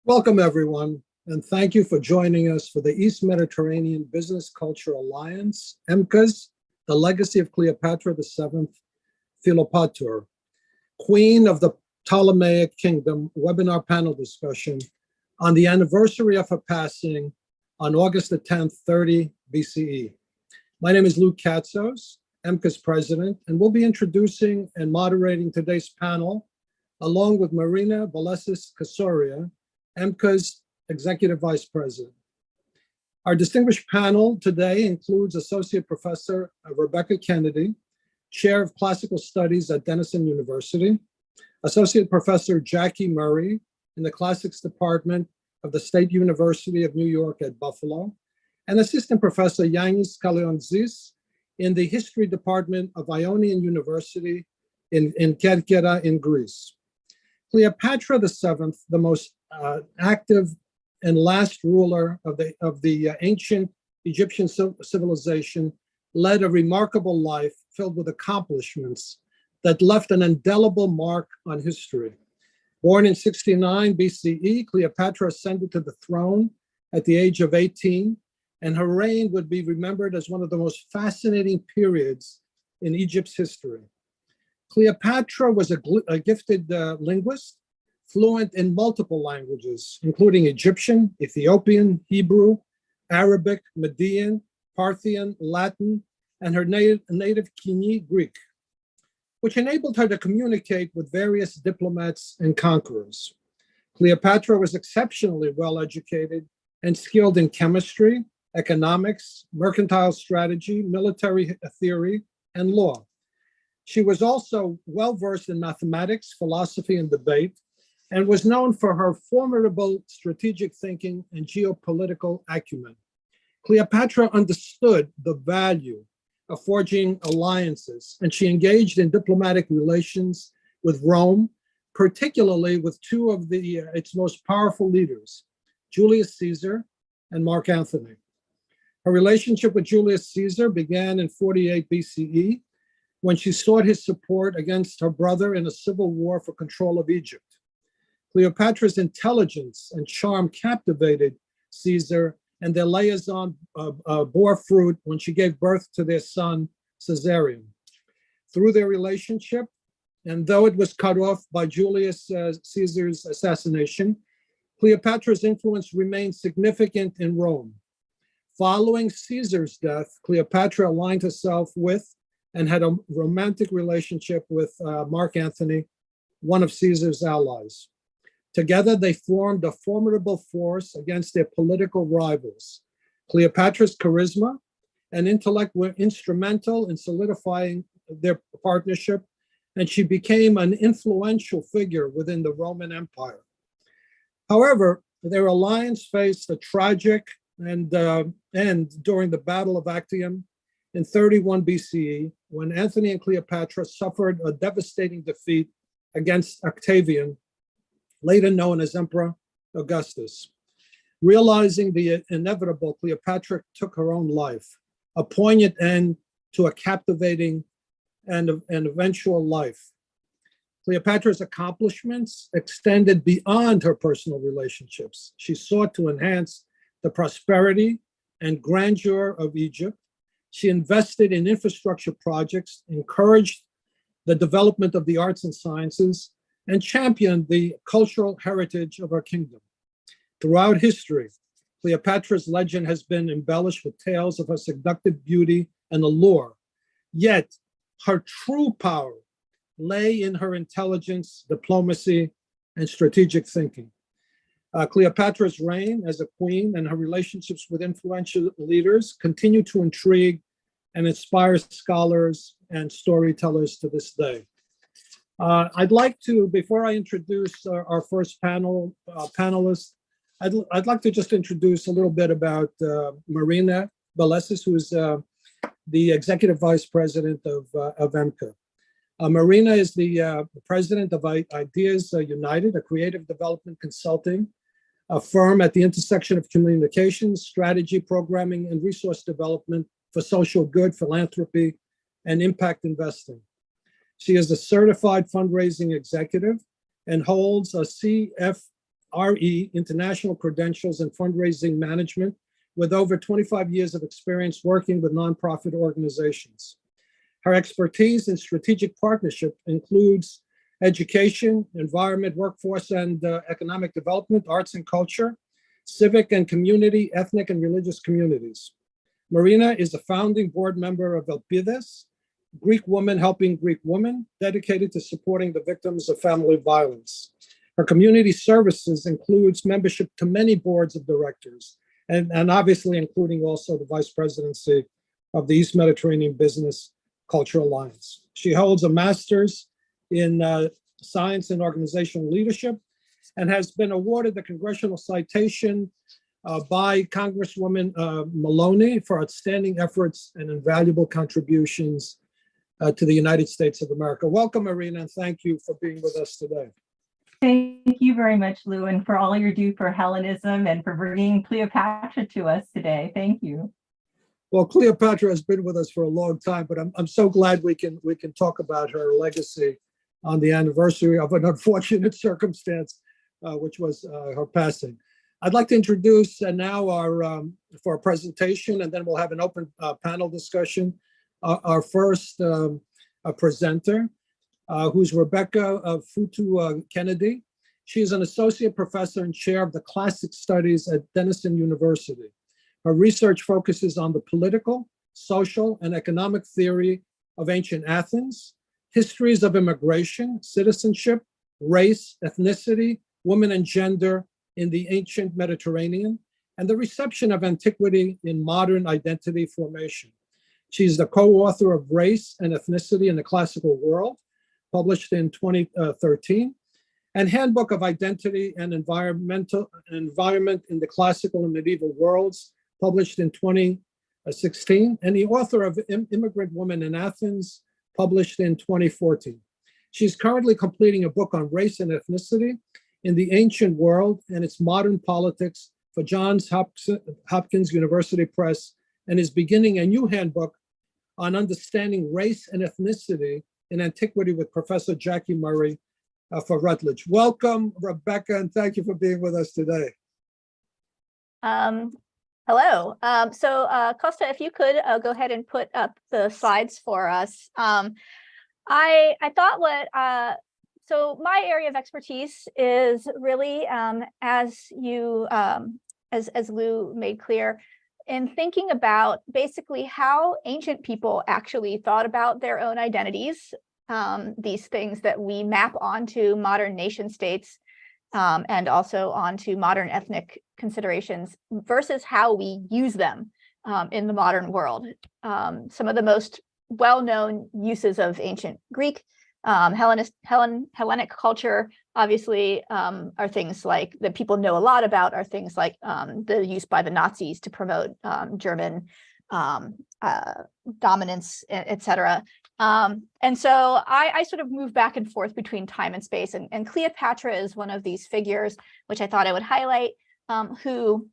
Welcome, everyone, and thank you for joining us for the East Mediterranean Business Culture Alliance, EMBCA's The Legacy of Cleopatra VII Philopator, Queen of the Ptolemaic Kingdom webinar panel discussion on the anniversary of her passing on August the 10th, 30 BCE. My name is Luke Katsos, EMBCA's president, and we'll be introducing and moderating today's panel along with Marina, Belessis, Casoria, EMBCA's Executive Vice President. Our distinguished panel today includes Associate Professor Rebecca Kennedy, Chair of Classical Studies at Denison University, Associate Professor Jackie Murray in the Classics Department of the State University of New York at Buffalo, and Assistant Professor Yannis Kallionzis in the History Department of Ionian University in Kerkera in Greece. Cleopatra VII, the most active and last ruler of the ancient Egyptian civilization, led a remarkable life filled with accomplishments that left an indelible mark on history. Born in 69 BCE, Cleopatra ascended to the throne at the age of 18, and her reign would be remembered as one of the most fascinating periods in Egypt's history. Cleopatra was a gifted linguist, fluent in multiple languages, including Egyptian, Ethiopian, Hebrew, Arabic, Median, Parthian, Latin, and her native Koine Greek, which enabled her to communicate with various diplomats and conquerors. Cleopatra was exceptionally well-educated and skilled in chemistry, economics, mercantile strategy, military theory, and law. She was also well-versed in mathematics, philosophy, and debate, and was known for her formidable strategic thinking and geopolitical acumen. Cleopatra understood the value of forging alliances, and she engaged in diplomatic relations with Rome, particularly with two of its most powerful leaders, Julius Caesar and Mark Antony. Her relationship with Julius Caesar began in 48 BCE, when she sought his support against her brother in a civil war for control of Egypt. Cleopatra's intelligence and charm captivated Caesar, and their liaison bore fruit when she gave birth to their son, Caesarion. Through their relationship, and though it was cut off by Julius Caesar's assassination, Cleopatra's influence remained significant in Rome. Following Caesar's death, Cleopatra aligned herself with and had a romantic relationship with Mark Antony, one of Caesar's allies. Together, they formed a formidable force against their political rivals. Cleopatra's charisma and intellect were instrumental in solidifying their partnership, and she became an influential figure within the Roman Empire. However, their alliance faced a tragic end during the Battle of Actium in 31 BCE, when Antony and Cleopatra suffered a devastating defeat against Octavian, later known as Emperor Augustus. Realizing the inevitable, Cleopatra took her own life, a poignant end to a captivating and eventual life. Cleopatra's accomplishments extended beyond her personal relationships. She sought to enhance the prosperity and grandeur of Egypt. She invested in infrastructure projects, encouraged the development of the arts and sciences, and championed the cultural heritage of her kingdom. Throughout history, Cleopatra's legend has been embellished with tales of her seductive beauty and allure. Yet, her true power lay in her intelligence, diplomacy, and strategic thinking. Cleopatra's reign as a queen and her relationships with influential leaders continue to intrigue and inspire scholars and storytellers to this day. I'd like to, before I introduce our first panelist, I'd like to just introduce a little bit about Marina Belessis, who is the Executive Vice President of EMBCA. Marina is the president of Ideas United, a creative development consulting a firm at the intersection of communications, strategy, programming, and resource development for social good, philanthropy, and impact investing. She is a certified fundraising executive and holds a RE, International Credentials in Fundraising Management, with over 25 years of experience working with nonprofit organizations. Her expertise in strategic partnership includes education, environment, workforce and economic development, arts and culture, civic and community, ethnic and religious communities. Marina is a founding board member of ELPIDES, Greek Woman Helping Greek Women, dedicated to supporting the victims of family violence. Her community services includes membership to many boards of directors, and obviously including also the vice presidency of the East Mediterranean Business Culture Alliance. She holds a master's in science and organizational leadership and has been awarded the Congressional Citation by Congresswoman Maloney for outstanding efforts and invaluable contributions to the United States of America. Welcome, Marina, and thank you for being with us today. Thank you very much, Lou, and for all you do for Hellenism and for bringing Cleopatra to us today. Thank you. Well, Cleopatra has been with us for a long time, but I'm so glad we can talk about her legacy on the anniversary of an unfortunate circumstance, which was her passing. I'd like to introduce now for a presentation, and then we'll have an open panel discussion. Our first presenter, who's Rebecca Futu Kennedy. She is an associate professor and chair of the classic studies at Denison University. Her research focuses on the political, social, and economic theory of ancient Athens, histories of immigration, citizenship, race, ethnicity, women and gender in the ancient Mediterranean, and the reception of antiquity in modern identity formation. She's the co-author of Race and Ethnicity in the Classical World, published in 2013, and Handbook of Identity and Environment in the Classical and Medieval Worlds, published in 2016, and the author of Immigrant Woman in Athens, published in 2014. She's currently completing a book on race and ethnicity in the ancient world and its modern politics for Johns Hopkins University Press, and is beginning a new handbook on understanding race and ethnicity in antiquity with Professor Jackie Murray for Rutledge. Welcome, Rebecca, and thank you for being with us today. Hello. Costa, if you could go ahead and put up the slides for us. I thought so my area of expertise is really, as Lou made clear, in thinking about basically how ancient people actually thought about their own identities, these things that we map onto modern nation states and also onto modern ethnic considerations versus how we use them in the modern world. Some of the most well-known uses of ancient Greek, Hellenic culture, obviously, are things like that people know a lot about, are things like the use by the Nazis to promote German dominance, etc. And so I sort of move back and forth between time and space, and Cleopatra is one of these figures, which I thought I would highlight, who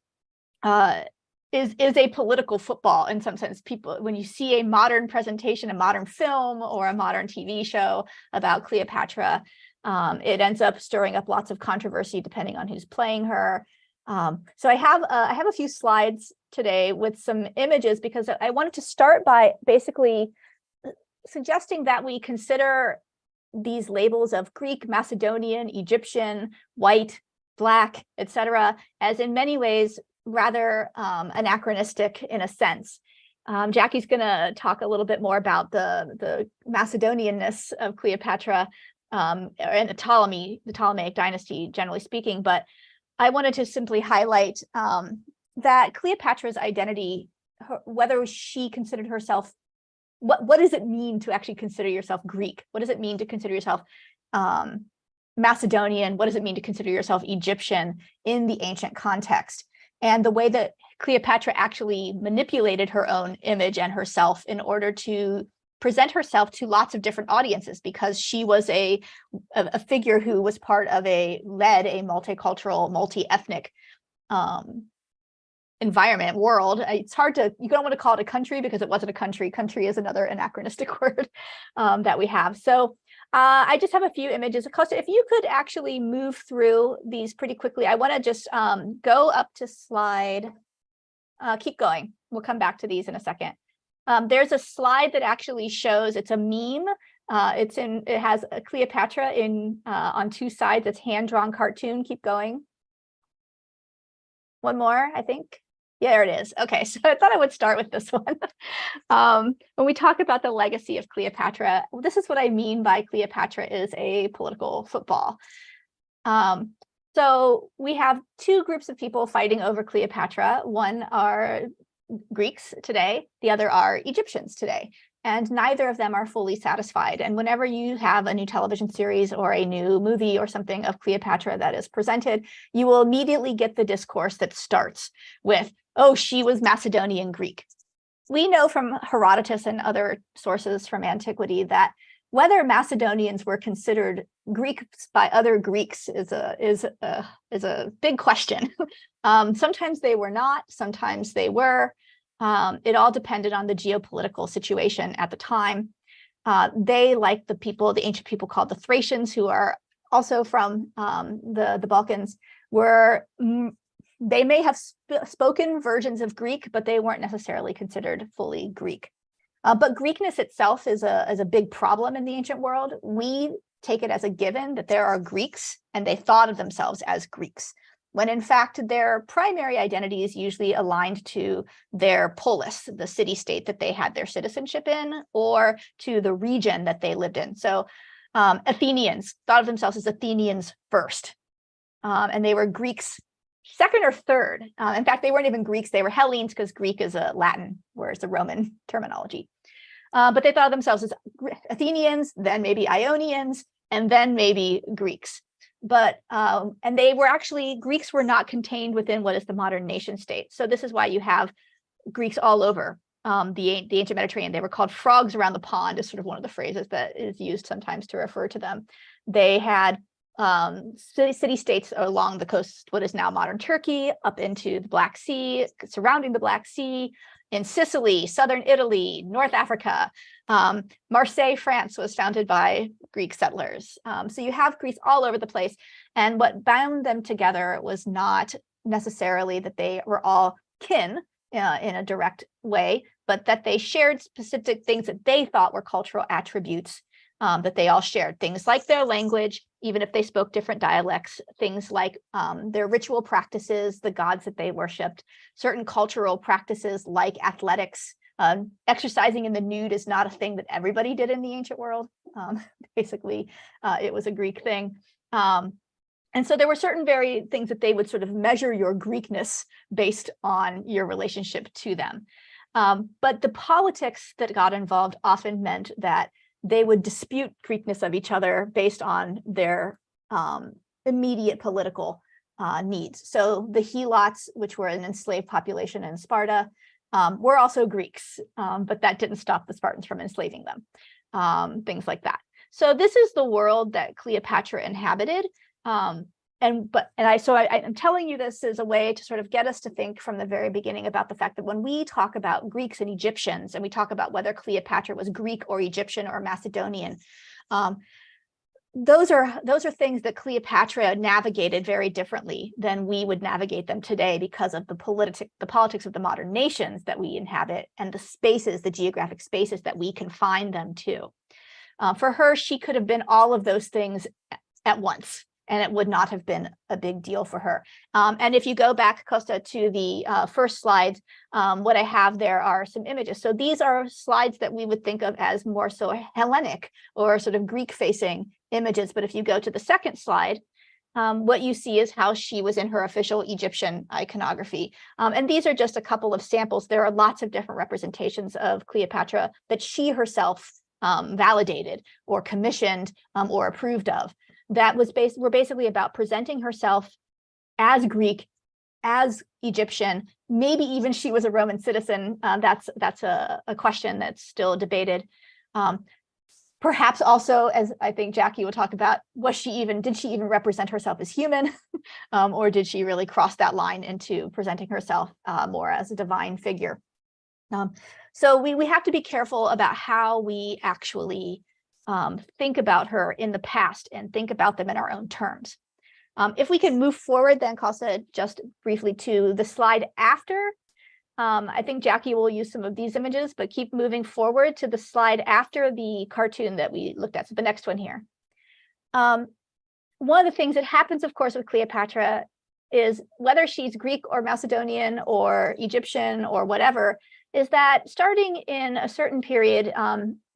is a political football in some sense. People, when you see a modern presentation, a modern film or a modern TV show about Cleopatra, it ends up stirring up lots of controversy depending on who's playing her. So I have a few slides today with some images because I wanted to start by basically suggesting that we consider these labels of Greek, Macedonian, Egyptian, white, black, etc., as in many ways rather anachronistic in a sense. Jackie's going to talk a little bit more about the Macedonianness of Cleopatra and the Ptolemaic dynasty, generally speaking. But I wanted to simply highlight that Cleopatra's identity, whether she considered herself, what does it mean to actually consider yourself Greek? What does it mean to consider yourself Macedonian? What does it mean to consider yourself Egyptian in the ancient context? And the way that Cleopatra actually manipulated her own image and herself in order to present herself to lots of different audiences, because she was a figure who was part of led a multicultural, multi-ethnic environment, world. It's hard to, you don't want to call it a country because it wasn't a country. Country is another anachronistic word that we have. So I just have a few images. Costa, if you could actually move through these pretty quickly, I want to just go up to slide. Keep going. We'll come back to these in a second. There's a slide that actually shows, it's a meme. It has a Cleopatra on two sides. It's hand-drawn cartoon. Keep going. One more, I think. Yeah, there it is. Okay, so I thought I would start with this one. When we talk about the legacy of Cleopatra, this is what I mean by Cleopatra is a political football. So we have two groups of people fighting over Cleopatra. One are Greeks today, the other are Egyptians today. And neither of them are fully satisfied. And whenever you have a new television series or a new movie or something of Cleopatra that is presented, you will immediately get the discourse that starts with, oh, she was Macedonian Greek. We know from Herodotus and other sources from antiquity that whether Macedonians were considered Greeks by other Greeks is a big question. Sometimes they were not, sometimes they were. It all depended on the geopolitical situation at the time. They, like the ancient people called the Thracians, who are also from the Balkans, they may have spoken versions of Greek, but they weren't necessarily considered fully Greek. But Greekness itself is a big problem in the ancient world. We take it as a given that there are Greeks, and they thought of themselves as Greeks, when in fact their primary identity is usually aligned to their polis, the city-state that they had their citizenship in, or to the region that they lived in. So Athenians thought of themselves as Athenians first, and they were Greeks second or third. In fact, they weren't even Greeks, they were Hellenes, because Greek is a Latin, whereas the Roman terminology. But they thought of themselves as Athenians, then maybe Ionians, and then maybe Greeks. But and they were actually, Greeks were not contained within what is the modern nation state. So this is why you have Greeks all over the ancient Mediterranean. They were called frogs around the pond, is sort of one of the phrases that is used sometimes to refer to them. They had city-states along the coast, what is now modern Turkey, up into the Black Sea, surrounding the Black Sea, in Sicily, southern Italy, North Africa. Marseille, France was founded by Greek settlers. So you have Greeks all over the place. And what bound them together was not necessarily that they were all kin in a direct way, but that they shared specific things that they thought were cultural attributes that they all shared. Things like their language, even if they spoke different dialects, things like their ritual practices, the gods that they worshipped, certain cultural practices like athletics. Exercising in the nude is not a thing that everybody did in the ancient world. Basically, it was a Greek thing. And so there were certain very things that they would sort of measure your Greekness based on your relationship to them. But the politics that got involved often meant that they would dispute Greekness of each other based on their immediate political needs. So the Helots, which were an enslaved population in Sparta, were also Greeks, but that didn't stop the Spartans from enslaving them, things like that. So this is the world that Cleopatra inhabited. I'm telling you this as a way to sort of get us to think from the very beginning about the fact that when we talk about Greeks and Egyptians, and we talk about whether Cleopatra was Greek or Egyptian or Macedonian, those are things that Cleopatra navigated very differently than we would navigate them today because of the politics of the modern nations that we inhabit and the spaces, the geographic spaces that we confine them to. For her, she could have been all of those things at once, and it would not have been a big deal for her. And if you go back, Costa, to the first slide, what I have there are some images. So these are slides that we would think of as more so Hellenic or sort of Greek-facing images. But if you go to the second slide, what you see is how she was in her official Egyptian iconography. And these are just a couple of samples. There are lots of different representations of Cleopatra that she herself validated or commissioned or approved of. That were basically about presenting herself as Greek, as Egyptian, maybe even she was a Roman citizen. That's a question that's still debated. Perhaps also, as I think Jackie will talk about, did she even represent herself as human? Or did she really cross that line into presenting herself more as a divine figure? So we have to be careful about how we actually think about her in the past and think about them in our own terms. If we can move forward, then Kosta, just briefly to the slide after. I think Jackie will use some of these images, but keep moving forward to the slide after the cartoon that we looked at. So the next one here. One of the things that happens, of course, with Cleopatra is whether she's Greek or Macedonian or Egyptian or whatever, is that starting in a certain period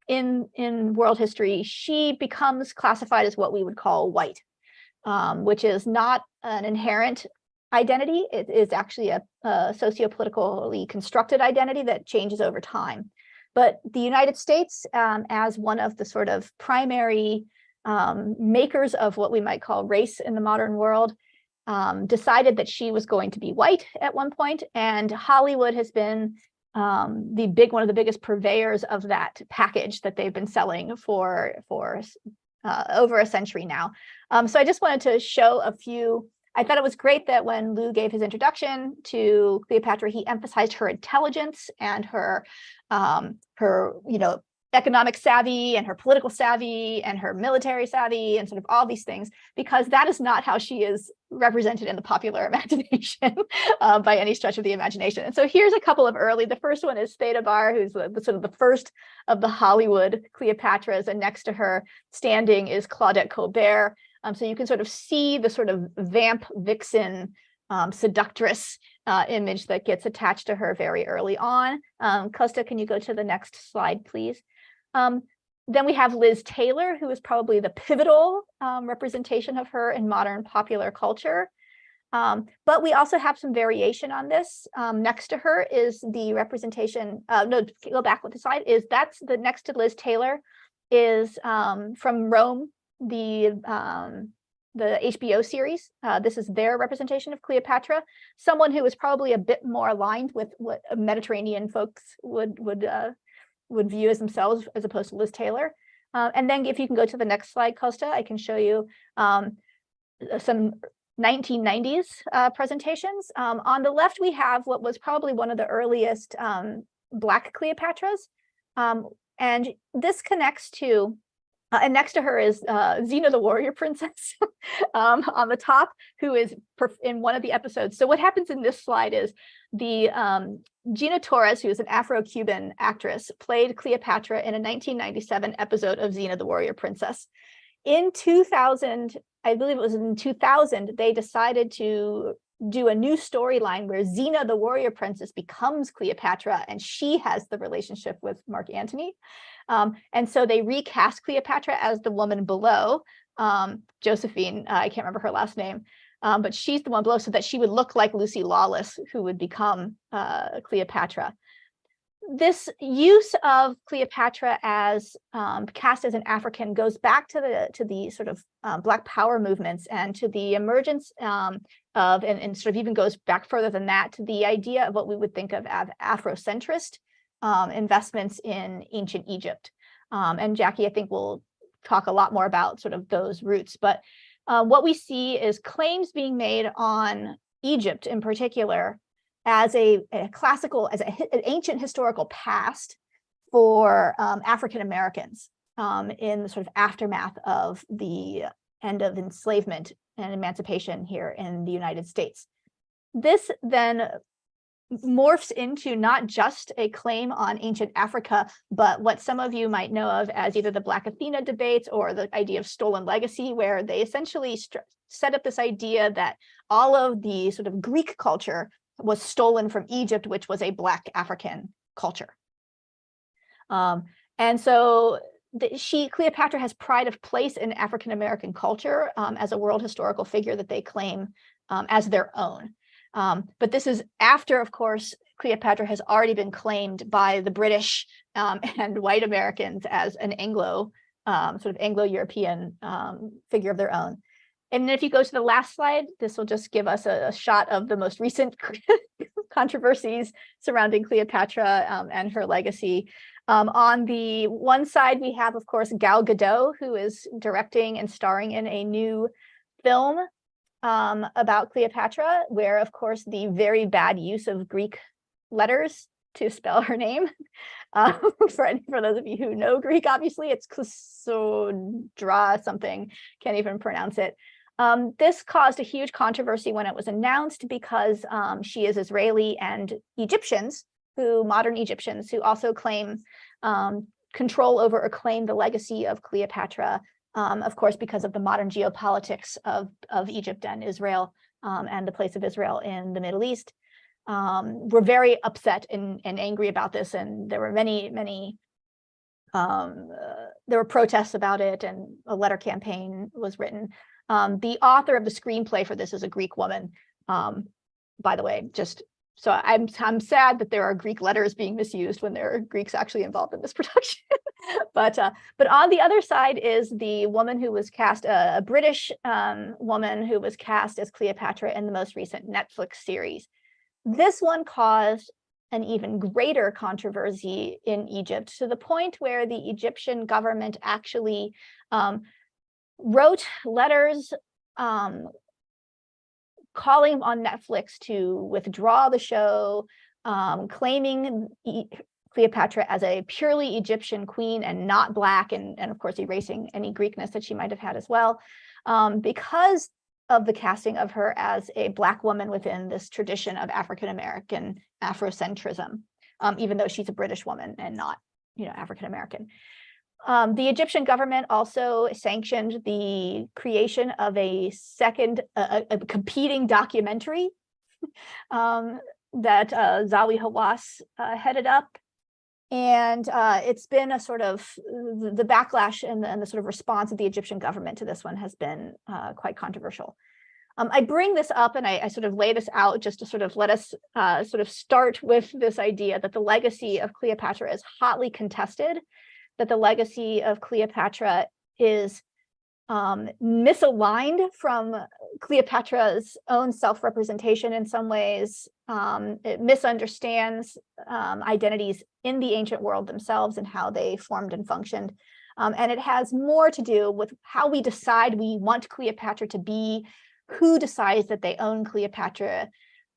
in world history, she becomes classified as what we would call white, which is not an inherent identity. It is actually a sociopolitically constructed identity that changes over time. But the United States, as one of the sort of primary makers of what we might call race in the modern world, decided that she was going to be white at one point, and Hollywood has been one of the biggest purveyors of that package that they've been selling for over a century now. So I just wanted to show a few. I thought it was great that when Lou gave his introduction to Cleopatra, he emphasized her intelligence and her economic savvy and her political savvy and her military savvy and sort of all these things, because that is not how she is represented in the popular imagination by any stretch of the imagination. And so here's a couple of early. The first one is Theda Bar, who's sort of the first of the Hollywood Cleopatras, and next to her standing is Claudette Colbert. So you can sort of see the sort of vamp vixen seductress image that gets attached to her very early on. Kosta, can you go to the next slide, please? Then we have Liz Taylor, who is probably the pivotal representation of her in modern popular culture. But we also have some variation on this. Next to her is the representation, no, go back with the slide, that's the next to Liz Taylor is from Rome, the HBO series. This is their representation of Cleopatra, someone who is probably a bit more aligned with what Mediterranean folks would view as themselves, as opposed to Liz Taylor. And then if you can go to the next slide, Kosta, I can show you some 1990s presentations. On the left, we have what was probably one of the earliest Black Cleopatras. And this connects to, and next to her is Xena the warrior princess on the top, who is in one of the episodes. So what happens in this slide is the Gina Torres, who is an Afro-Cuban actress, played Cleopatra in a 1997 episode of Xena the warrior princess. In 2000, I believe it was in 2000, they decided to do a new storyline where Xena the warrior princess becomes Cleopatra, and she has the relationship with Mark Antony. And so they recast Cleopatra as the woman below, Josephine, I can't remember her last name, but she's the one below, so that she would look like Lucy Lawless, who would become Cleopatra. This use of Cleopatra as cast as an African goes back to the sort of Black Power movements and to the emergence of, and sort of even goes back further than that, to the idea of what we would think of as Afrocentrist investments in ancient Egypt. And Jackie, I think, will talk a lot more about sort of those roots. But what we see is claims being made on Egypt in particular as an ancient historical past for African Americans in the sort of aftermath of the end of enslavement and emancipation here in the United States. This then morphs into not just a claim on ancient Africa, but what some of you might know of as either the Black Athena debates or the idea of stolen legacy, where they essentially set up this idea that all of the sort of Greek culture was stolen from Egypt, which was a Black African culture. And so Cleopatra has pride of place in African American culture as a world historical figure that they claim as their own. But this is after, of course, Cleopatra has already been claimed by the British and white Americans as an sort of Anglo-European figure of their own. And if you go to the last slide, this will just give us a shot of the most recent controversies surrounding Cleopatra and her legacy. On the one side, we have, of course, Gal Gadot, who is directing and starring in a new film about Cleopatra, where, of course, the very bad use of Greek letters to spell her name. For those of you who know Greek, obviously it's Casoria something, can't even pronounce it. This caused a huge controversy when it was announced because she is Israeli, and modern Egyptians who also claim control over or claim the legacy of Cleopatra, of course, because of the modern geopolitics of Egypt and Israel, and the place of Israel in the Middle East. Were very upset and angry about this, and there were many there were protests about it, and a letter campaign was written. The author of the screenplay for this is a Greek woman, by the way. Just so I'm sad that there are Greek letters being misused when there are Greeks actually involved in this production. But on the other side is the woman who was cast, a British woman who was cast as Cleopatra in the most recent Netflix series. This one caused an even greater controversy in Egypt, to the point where the Egyptian government actually wrote letters calling on Netflix to withdraw the show, claiming Cleopatra as a purely Egyptian queen and not Black, and of course erasing any Greekness that she might have had as well, because of the casting of her as a Black woman within this tradition of African-American Afrocentrism, even though she's a British woman and not, African-American. The Egyptian government also sanctioned the creation of a competing documentary that Zawi Hawass headed up. And it's been a sort of, the backlash and the sort of response of the Egyptian government to this one has been quite controversial. I bring this up and I sort of lay this out just to sort of let us sort of start with this idea that the legacy of Cleopatra is hotly contested, that the legacy of Cleopatra is misaligned from Cleopatra's own self-representation in some ways. It misunderstands identities in the ancient world themselves and how they formed and functioned. And it has more to do with how we decide we want Cleopatra to be, who decides that they own Cleopatra,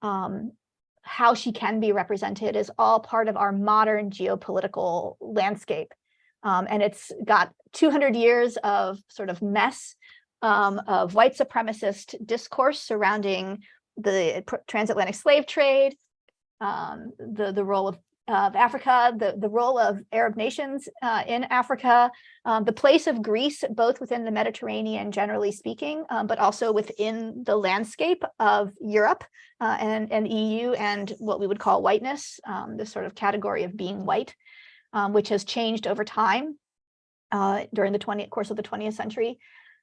how she can be represented is all part of our modern geopolitical landscape. And it's got 200 years of sort of mess of white supremacist discourse surrounding the transatlantic slave trade, the role of Africa, the role of Arab nations in Africa, the place of Greece, both within the Mediterranean, generally speaking, but also within the landscape of Europe and EU and what we would call whiteness, this sort of category of being white, which has changed over time during the course of the 20th century.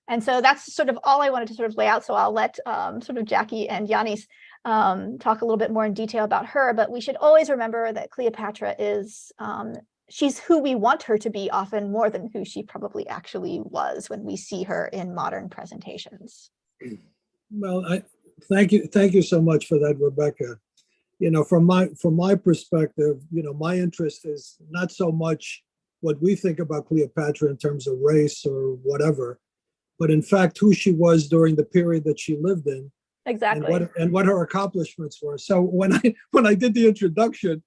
And so that's sort of all I wanted to sort of lay out. So I'll let sort of Jackie and Yannis talk a little bit more in detail about her, but we should always remember that Cleopatra is, she's who we want her to be, often more than who she probably actually was when we see her in modern presentations. Well, thank you so much for that, Rebecca. From my perspective, my interest is not so much what we think about Cleopatra in terms of race or whatever, but in fact who she was during the period that she lived in. Exactly. And what her accomplishments were. So when I did the introduction,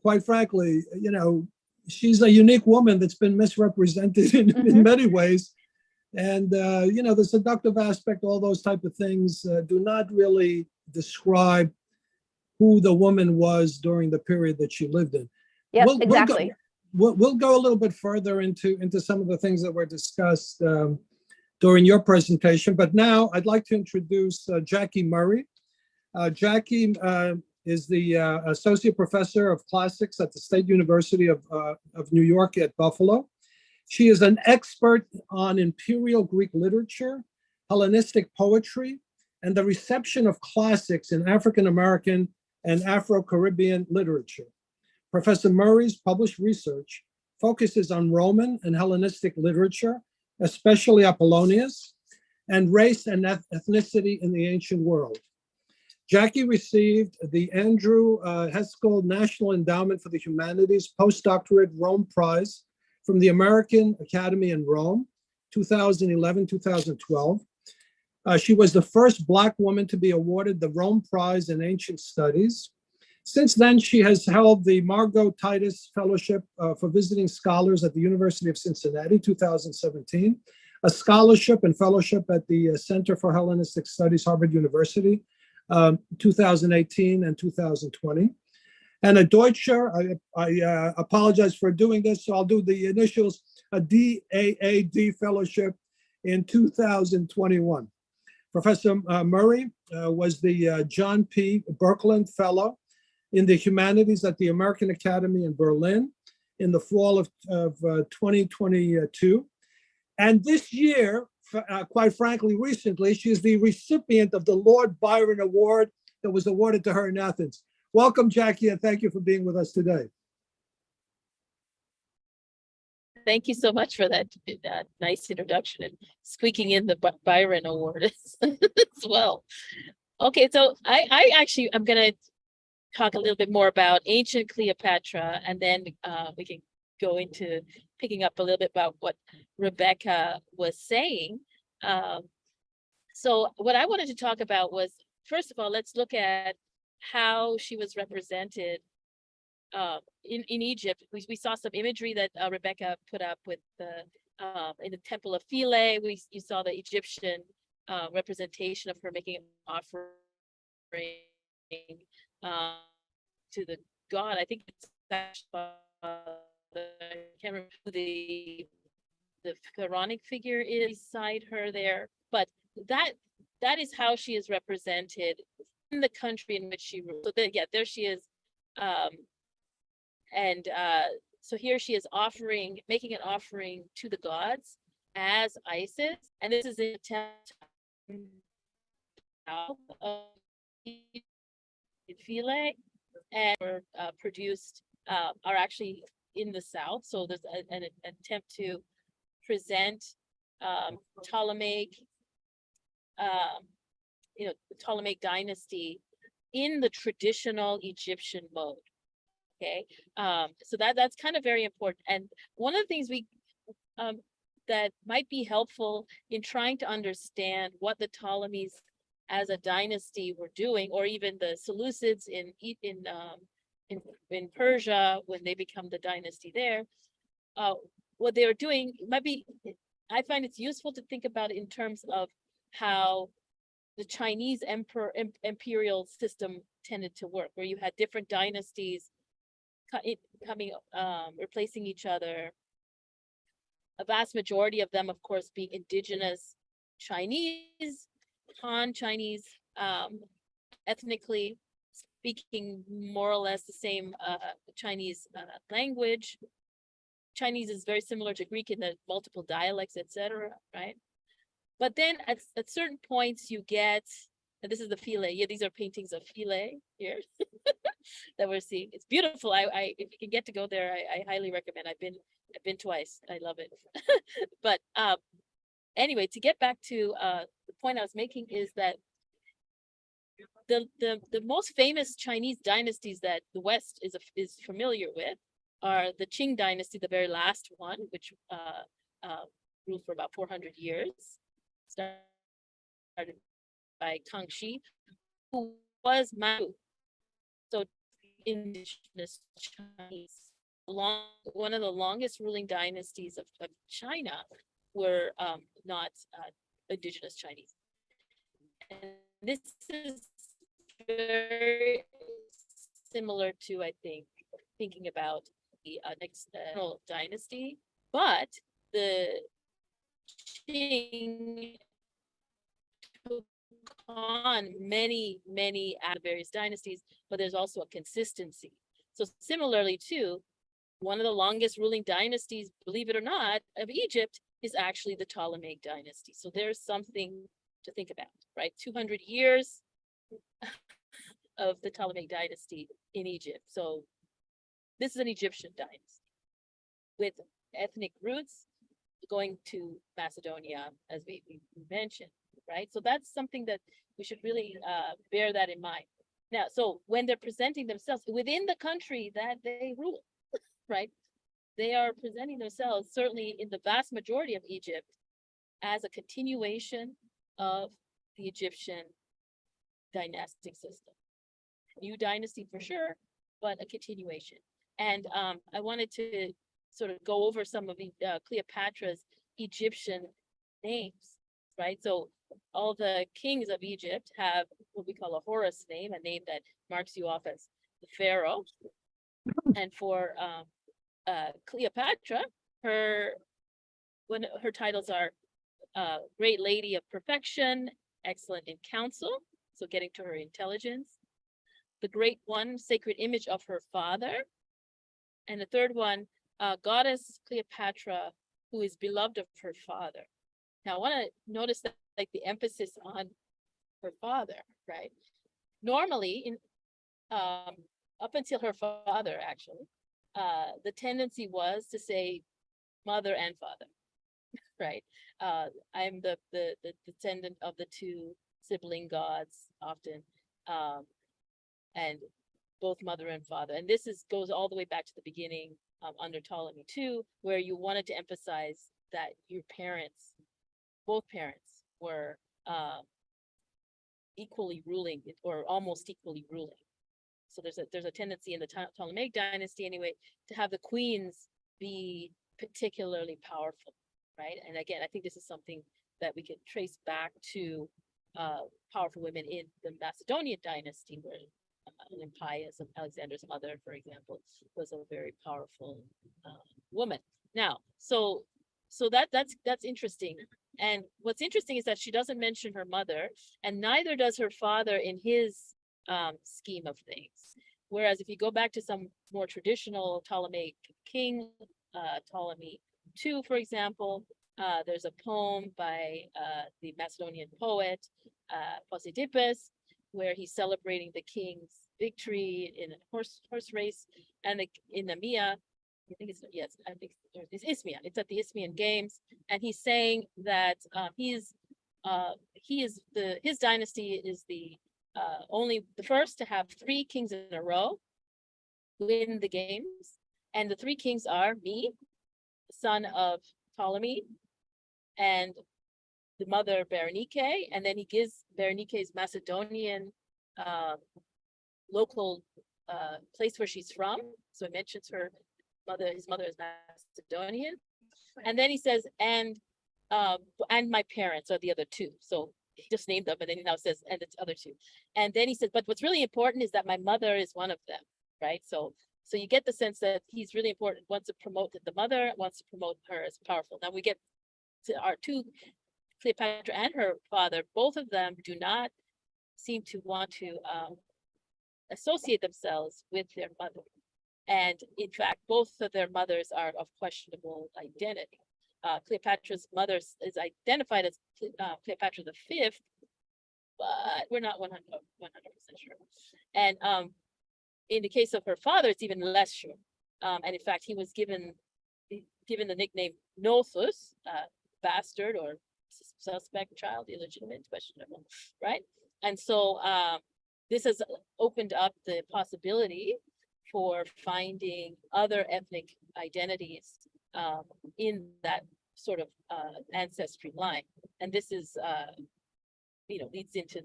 quite frankly, she's a unique woman that's been misrepresented in many ways. And, the seductive aspect, all those type of things do not really describe who the woman was during the period that she lived in. Yes, exactly. We'll go a little bit further into some of the things that were discussed during your presentation. But now I'd like to introduce Jackie Murray. Jackie is the Associate Professor of Classics at the State University of New York at Buffalo. She is an expert on Imperial Greek literature, Hellenistic poetry, and the reception of classics in African American and Afro-Caribbean literature. Professor Murray's published research focuses on Roman and Hellenistic literature, especially Apollonius, and race and ethnicity in the ancient world. Jackie received the Andrew Heskell National Endowment for the Humanities Postdoctorate Rome Prize from the American Academy in Rome, 2011-2012. She was the first Black woman to be awarded the Rome Prize in Ancient Studies. Since then, she has held the Margot Titus Fellowship for Visiting Scholars at the University of Cincinnati, 2017, a scholarship and fellowship at the Center for Hellenistic Studies, Harvard University, 2018 and 2020. And a Deutscher, I apologize for doing this, so I'll do the initials, a DAAD Fellowship in 2021. Professor Murray was the John P. Birkeland Fellow in the Humanities at the American Academy in Berlin in the fall of 2022. And this year, quite frankly, recently, she is the recipient of the Lord Byron Award that was awarded to her in Athens. Welcome, Jackie, and thank you for being with us today. Thank you so much for that nice introduction and squeaking in the Byron Award as well. Okay, so I'm going to talk a little bit more about ancient Cleopatra, and then we can go into picking up a little bit about what Rebecca was saying. So what I wanted to talk about was, first of all, let's look at how she was represented in Egypt. We saw some imagery that Rebecca put up with the in the Temple of Philae. You saw the Egyptian representation of her making an offering to the god. I think it's I can't remember who the pharaonic figure is beside her there, but that is how she is represented in the country in which she ruled. So there she is. So here she is making an offering to the gods as Isis, and this is in Philae, and were produced are actually in the south. So there's an attempt to present Ptolemaic, the Ptolemaic dynasty in the traditional Egyptian mode. Okay, so that's kind of very important. And one of the things that might be helpful in trying to understand what the Ptolemies as a dynasty were doing, or even the Seleucids in Persia when they become the dynasty there, what they were doing might be. I find it's useful to think about it in terms of how the Chinese imperial system tended to work, where you had different dynasties replacing each other. A vast majority of them, of course, being indigenous Chinese, Han Chinese, ethnically speaking more or less the same Chinese language. Chinese is very similar to Greek in the multiple dialects, etc., right? But then at certain points you get, and this is the Philae. Yeah, these are paintings of Philae here that we're seeing. It's beautiful. If you can get to go there, I highly recommend. I've been twice. I love it. But anyway, to get back to the point I was making is that the most famous Chinese dynasties that the West is familiar with are the Qing dynasty, the very last one, which ruled for about 400 years, started by Kangxi, who was Manchu. So indigenous Chinese, one of the longest ruling dynasties of China were not indigenous Chinese. And this is very similar to, I think, thinking about the next dynasty, but the Qing took on many various dynasties, but there's also a consistency. So similarly too, one of the longest ruling dynasties, believe it or not, of Egypt is actually the Ptolemaic dynasty. So there's something to think about, right? 200 years of the Ptolemaic dynasty in Egypt. So this is an Egyptian dynasty with ethnic roots going to Macedonia, as we mentioned, right? So that's something that we should really bear that in mind. Now, so when they're presenting themselves within the country that they rule, right? They are presenting themselves, certainly in the vast majority of Egypt, as a continuation of the Egyptian dynastic system. new dynasty for sure, but a continuation. And I wanted to sort of go over some of Cleopatra's Egyptian names, right? So all the kings of Egypt have what we call a Horus name, a name that marks you off as the pharaoh. And for Cleopatra, her titles are Great Lady of Perfection, Excellent in Counsel, so getting to her intelligence, the Great One, Sacred Image of her father, and the third one, Goddess Cleopatra, who is beloved of her father. Now I want to notice that, like, the emphasis on her father, right? Normally, in up until her father, actually, the tendency was to say mother and father, right? I'm the descendant of the two sibling gods often, and both mother and father. And this goes all the way back to the beginning under Ptolemy II, where you wanted to emphasize that your parents, both parents, were equally ruling or almost equally ruling. So there's a tendency in the Ptolemaic dynasty anyway to have the queens be particularly powerful, right? And again, I think this is something that we could trace back to powerful women in the Macedonian dynasty, where Olympias, Alexander's mother, for example, was a very powerful woman. Now, so that's interesting. And what's interesting is that she doesn't mention her mother, and neither does her father in his scheme of things. Whereas if you go back to some more traditional Ptolemaic king, Ptolemy II, for example, there's a poem by the Macedonian poet Posidippus, where he's celebrating the king's victory in a horse race, and in Nemea, I think it's Isthmia. It's at the Isthmian Games, and he's saying that his dynasty is the first to have 3 kings in a row win the games, and the 3 kings are me, the son of Ptolemy, and the mother Berenike, and then he gives Berenike's Macedonian local place where she's from. So he mentions his mother is Macedonian, and then he says, and my parents are the other 2. So he just named them, and then he now says, and the other 2. And then he says, but what's really important is that my mother is one of them, right? So you get the sense that he's really important, wants to promote the mother, wants to promote her as powerful. Now we get to our 2, Cleopatra and her father. Both of them do not seem to want to associate themselves with their mother. And in fact, both of their mothers are of questionable identity. Cleopatra's mother is identified as Cleopatra V, but we're not 100% sure. And in the case of her father, it's even less sure. And in fact, he was given the nickname Nothus, bastard or suspect child, illegitimate, questionable, right? And so this has opened up the possibility for finding other ethnic identities in that sort of ancestry line. And this is, leads into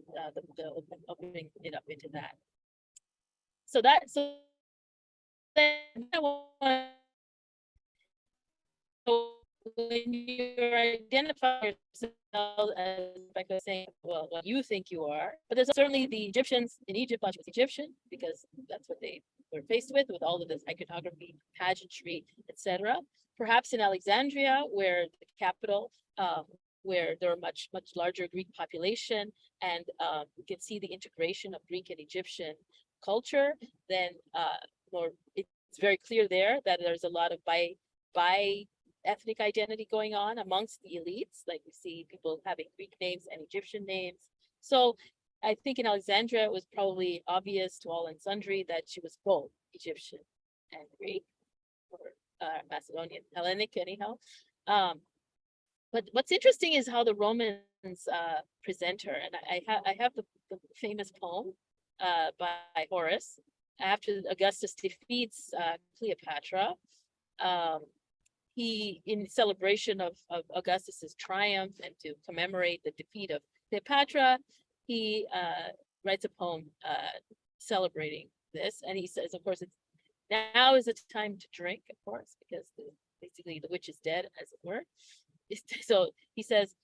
the opening it up into that. So then I want, so when you're identifying yourself as, like I was saying, well, what you think you are, but there's certainly the Egyptians in Egypt, was Egyptian, because that's what they were faced with all of this iconography, pageantry, etc. Perhaps in Alexandria, where the capital, where there are much larger Greek population, and you can see the integration of Greek and Egyptian culture, then it's very clear there that there's a lot of bi ethnic identity going on amongst the elites. Like we see people having Greek names and Egyptian names. So I think in Alexandria, it was probably obvious to all and sundry that she was both Egyptian and Greek, or Macedonian, Hellenic anyhow. But what's interesting is how the Romans present her. And I have the famous poem by Horace after Augustus defeats Cleopatra. He, in celebration of Augustus's triumph and to commemorate the defeat of Cleopatra, he writes a poem celebrating this. And he says, of course, now is the time to drink, of course, because basically the witch is dead, as it were. So he says,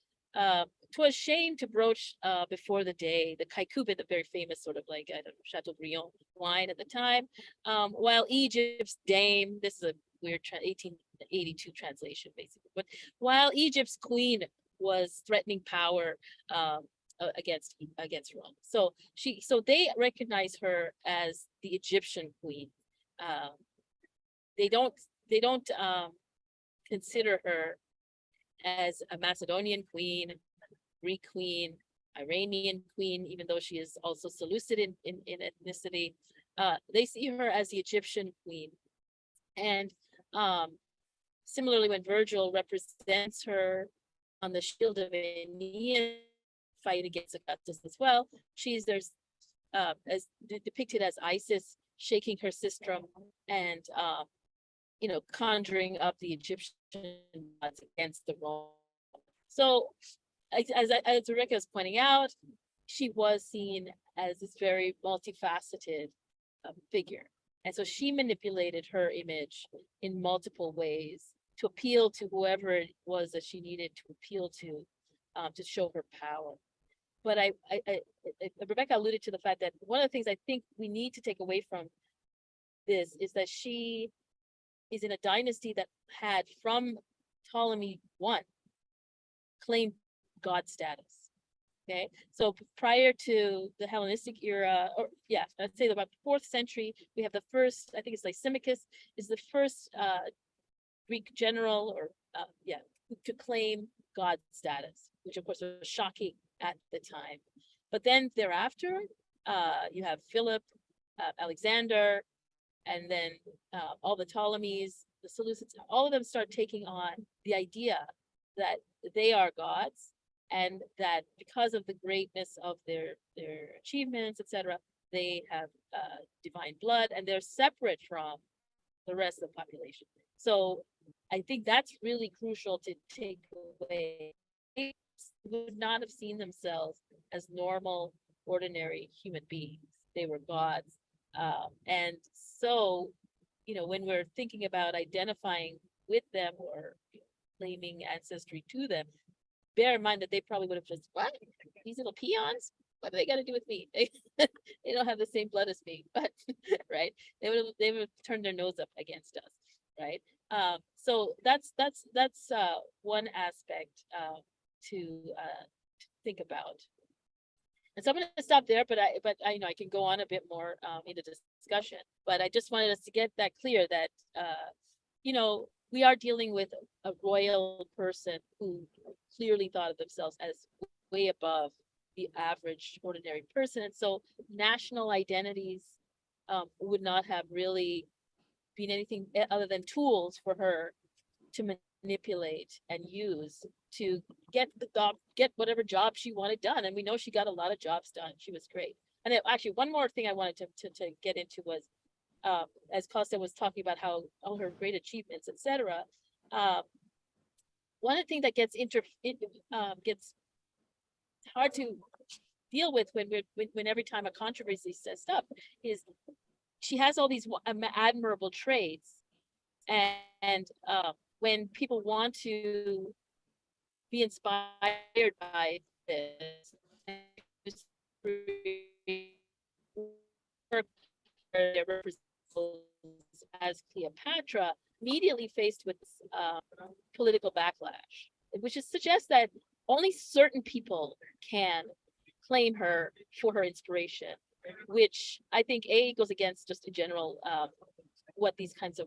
'twas shame to broach before the day the kaikubit, the very famous sort of like, I don't know, Chateaubriand wine at the time, while Egypt's dame, this is a weird 1882 translation basically, but while Egypt's queen was threatening power against Rome. So they recognize her as the Egyptian queen. They don't consider her as a Macedonian queen, Greek queen, Iranian queen, even though she is also Seleucid in ethnicity. They see her as the Egyptian queen. And similarly, when Virgil represents her on the shield of Aeneas, fight against Augustus as well, there's as depicted as Isis shaking her sistrum and conjuring up the Egyptian gods against the Romans. So as Rebecca was pointing out, she was seen as this very multifaceted figure. And so she manipulated her image in multiple ways to appeal to whoever it was that she needed to appeal to show her power. But Rebecca alluded to the fact that one of the things I think we need to take away from this is that she is in a dynasty that had, from Ptolemy I, claimed God status. Okay, so prior to the Hellenistic era, or I'd say about the 4th century, we have the first, I think it's Lysimachus, is the first Greek general to claim God status, which of course was shocking at the time. But then thereafter, you have Philip, Alexander, and then all the Ptolemies, the Seleucids, all of them start taking on the idea that they are gods, and that because of the greatness of their achievements, etc., they have divine blood, and they're separate from the rest of the population. So I think that's really crucial to take away. They would not have seen themselves as normal, ordinary human beings. They were gods. And so, when we're thinking about identifying with them or claiming ancestry to them, bear in mind that they probably would have just, what? These little peons? What do they got to do with me? They don't have the same blood as me, but right? They would have turned their nose up against us, right? So that's one aspect to think about. And so I'm going to stop there, but I can go on a bit more in the discussion. But I just wanted us to get that clear that we are dealing with a royal person who clearly thought of themselves as way above the average ordinary person. And so national identities would not have really been anything other than tools for her to manipulate and use to get whatever job she wanted done. And we know she got a lot of jobs done. She was great. And actually, one more thing I wanted to get into was, as Costa was talking about how all her great achievements, etc. One of the things that gets hard to deal with when every time a controversy says stuff is she has all these admirable traits, and when people want to be inspired by this, as Cleopatra, immediately faced with political backlash, which suggests that only certain people can claim her for her inspiration, which I think goes against just in general what these kinds of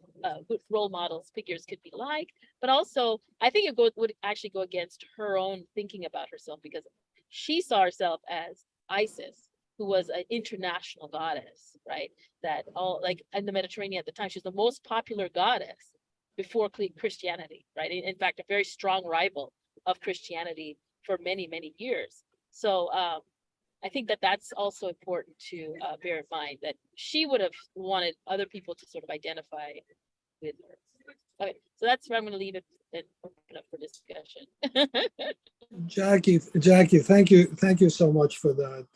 role models, figures could be like, but also I think it would actually go against her own thinking about herself, because she saw herself as Isis, who was an international goddess, right? That all, like in the Mediterranean at the time, she's the most popular goddess before Christianity, right? In fact, a very strong rival of Christianity for many, many years. So I think that that's also important to bear in mind, that she would have wanted other people to sort of identify with her. Okay, so that's where I'm going to leave it and open up for discussion. Jackie, thank you so much for that.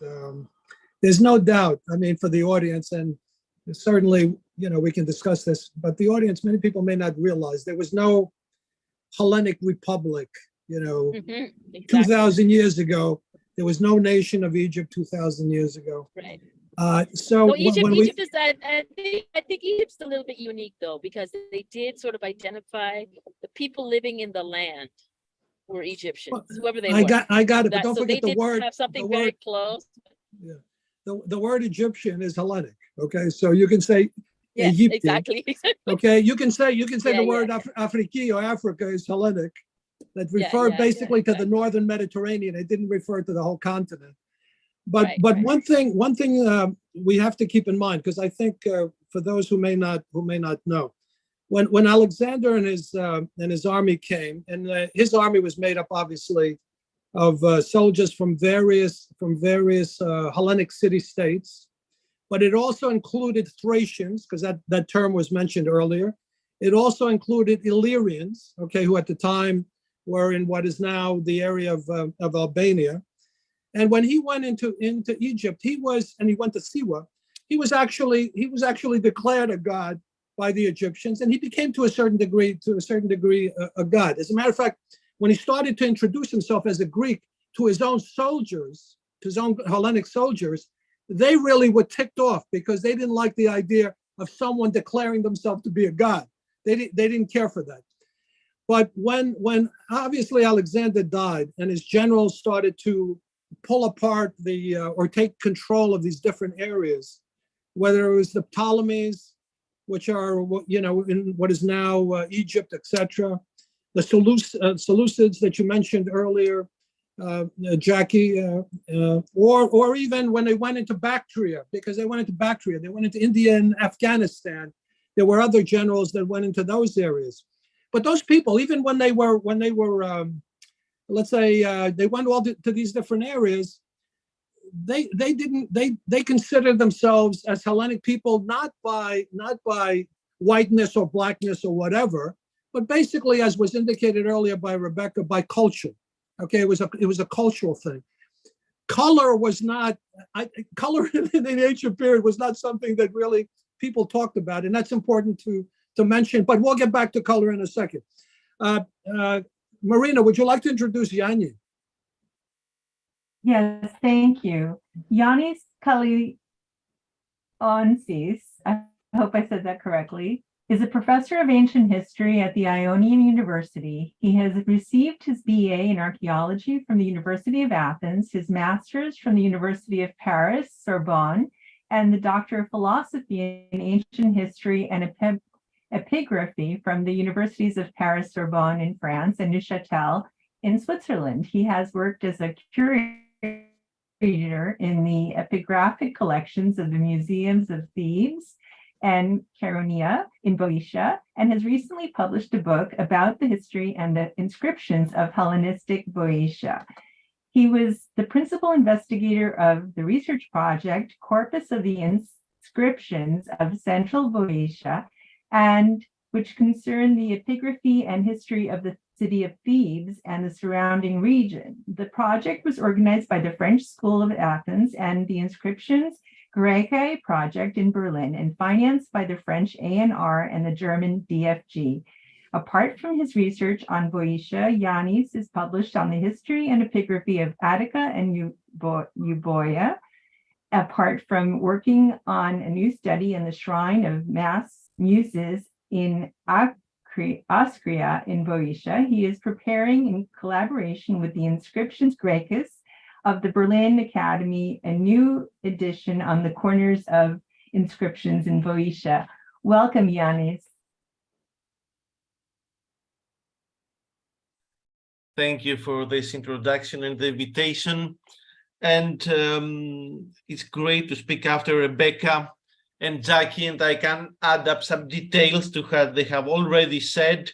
there's no doubt, I mean, for the audience, and certainly, we can discuss this, but the audience, many people may not realize there was no Hellenic Republic, Exactly. 2,000 years ago. There was no nation of Egypt 2,000 years ago. Right. So No, Egypt, when Egypt is, I think Egypt's a little bit unique though, because they did sort of identify the people living in the land were Egyptians, whoever they were. I got it, but don't so forget they the did word. have something the very word, close. Yeah, the word Egyptian is Hellenic. Okay, so you can say Yeah, Egyptian. exactly. Okay, you can say the word yeah. Afriki or Africa is Hellenic. That referred basically to the northern Mediterranean. It didn't refer to the whole continent. But one thing we have to keep in mind, because I think for those who may not know, when Alexander and his army came, and his army was made up obviously of soldiers from various Hellenic city-states, but it also included Thracians, because that term was mentioned earlier. It also included Illyrians, okay, who at the time were in what is now the area of Albania. And when he went into Egypt, he went to Siwa. He was actually declared a god by the Egyptians, and he became to a certain degree a god. As a matter of fact, when he started to introduce himself as a Greek to his own soldiers, to his own Hellenic soldiers, they really were ticked off because they didn't like the idea of someone declaring themselves to be a god. They didn't care for that. But when obviously Alexander died and his generals started to pull apart or take control of these different areas, whether it was the Ptolemies, which are in what is now Egypt, etc., the Seleucids that you mentioned earlier, Jackie, or even when they went into Bactria, they went into India and Afghanistan. There were other generals that went into those areas. But those people, even when they were, let's say they went all to these different areas, they considered themselves as Hellenic people, not by whiteness or blackness or whatever, but basically, as was indicated earlier by Rebecca, by culture. Okay, it was a cultural thing. Color was not color in the ancient period was not something that really people talked about, and that's important to mention, but we'll get back to color in a second. Marina, would you like to introduce Yannis? Yes, thank you. Yannis Kallionzis, I hope I said that correctly, is a professor of ancient history at the Ionian University. He has received his BA in archaeology from the University of Athens, his master's from the University of Paris, Sorbonne, and the Doctor of Philosophy in Ancient History and Epigraphy from the Universities of Paris, Sorbonne in France, and Neuchâtel in Switzerland. He has worked as a curator in the epigraphic collections of the museums of Thebes and Caronia in Boeotia, and has recently published a book about the history and the inscriptions of Hellenistic Boeotia. He was the principal investigator of the research project Corpus of the Inscriptions of Central Boeotia, and which concern the epigraphy and history of the city of Thebes and the surrounding region. The project was organized by the French School of Athens and the Inscriptions Graecae project in Berlin, and financed by the French ANR and the German DFG. Apart from his research on Boeotia, Yannis is published on the history and epigraphy of Attica and Euboea. Apart from working on a new study in the Shrine of Mass Muses in Askria in Boeotia, he is preparing in collaboration with the Inscriptions Graecus of the Berlin Academy a new edition on the corners of inscriptions in Boeotia. Welcome, Yannis. Thank you for this introduction and the invitation. And it's great to speak after Rebecca and Jackie, and I can add up some details to what they have already said.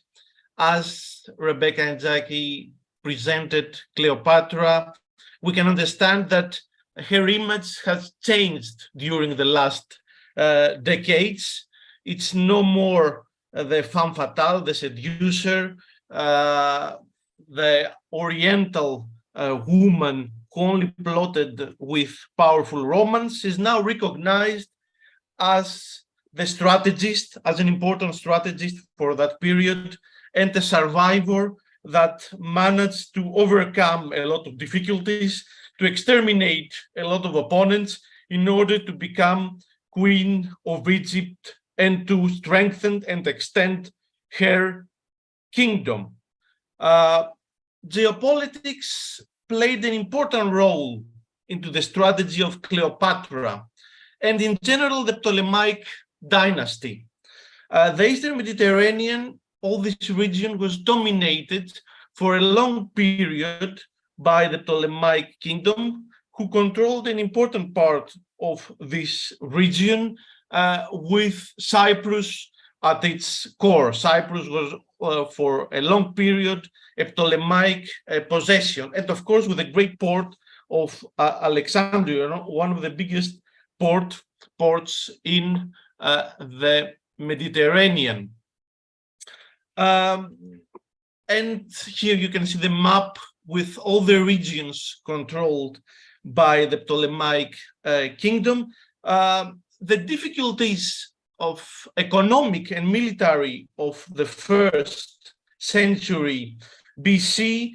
As Rebecca and Jackie presented Cleopatra, we can understand that her image has changed during the last decades. It's no more the femme fatale, the seducer, the oriental woman who only plotted with powerful Romans, is now recognized as the strategist, as an important strategist for that period, and a survivor that managed to overcome a lot of difficulties, to exterminate a lot of opponents in order to become Queen of Egypt and to strengthen and extend her kingdom. Geopolitics played an important role into the strategy of Cleopatra and in general the Ptolemaic dynasty. The Eastern Mediterranean, all this region was dominated for a long period by the Ptolemaic kingdom, who controlled an important part of this region with Cyprus at its core. Cyprus was for a long period a Ptolemaic possession, and of course with a great port of Alexandria, one of the biggest ports in the Mediterranean. And here you can see the map with all the regions controlled by the Ptolemaic kingdom. The difficulties of economic and military of the first century BC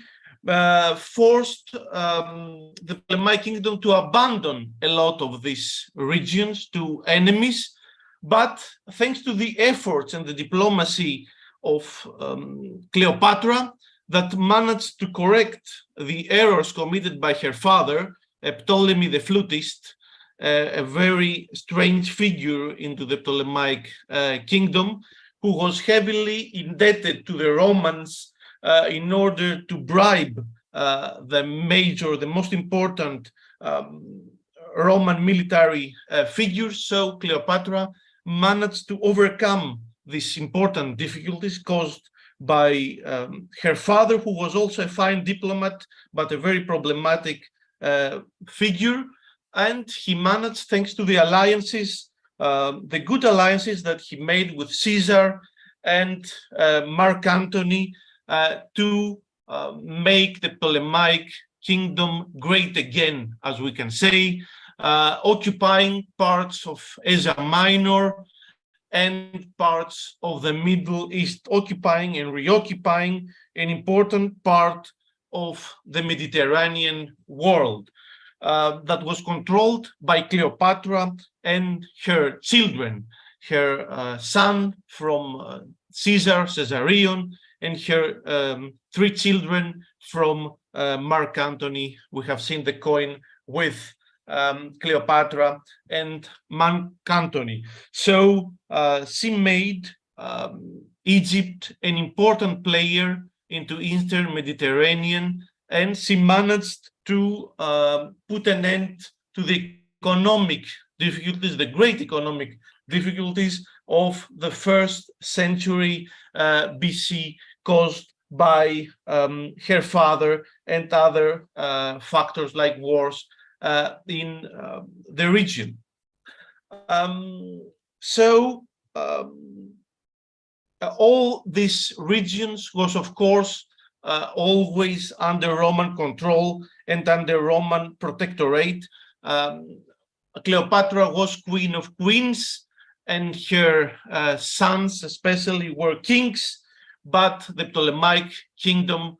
forced the Ptolemaic kingdom to abandon a lot of these regions to enemies. But thanks to the efforts and the diplomacy of Cleopatra, that managed to correct the errors committed by her father, Ptolemy the flutist, a very strange figure into the Ptolemaic kingdom, who was heavily indebted to the Romans in order to bribe the most important Roman military figures. So Cleopatra managed to overcome these important difficulties caused by her father, who was also a fine diplomat, but a very problematic figure. And he managed, thanks to the alliances, the good alliances that he made with Caesar and Mark Antony, to make the Ptolemaic kingdom great again, as we can say, occupying parts of Asia Minor and parts of the Middle East, occupying and reoccupying an important part of the Mediterranean world that was controlled by Cleopatra and her children, her son from Caesar, Caesarion, and her 3 children from Mark Antony. We have seen the coin with Cleopatra and Mark Antony. So she made Egypt an important player into Eastern Mediterranean, and she managed to put an end to the economic difficulties, the great economic difficulties of the first century BC, caused by her father and other factors like wars in the region. All these regions was, of course, always under Roman control and under Roman protectorate. Cleopatra was queen of queens, and her sons especially were kings, but the Ptolemaic kingdom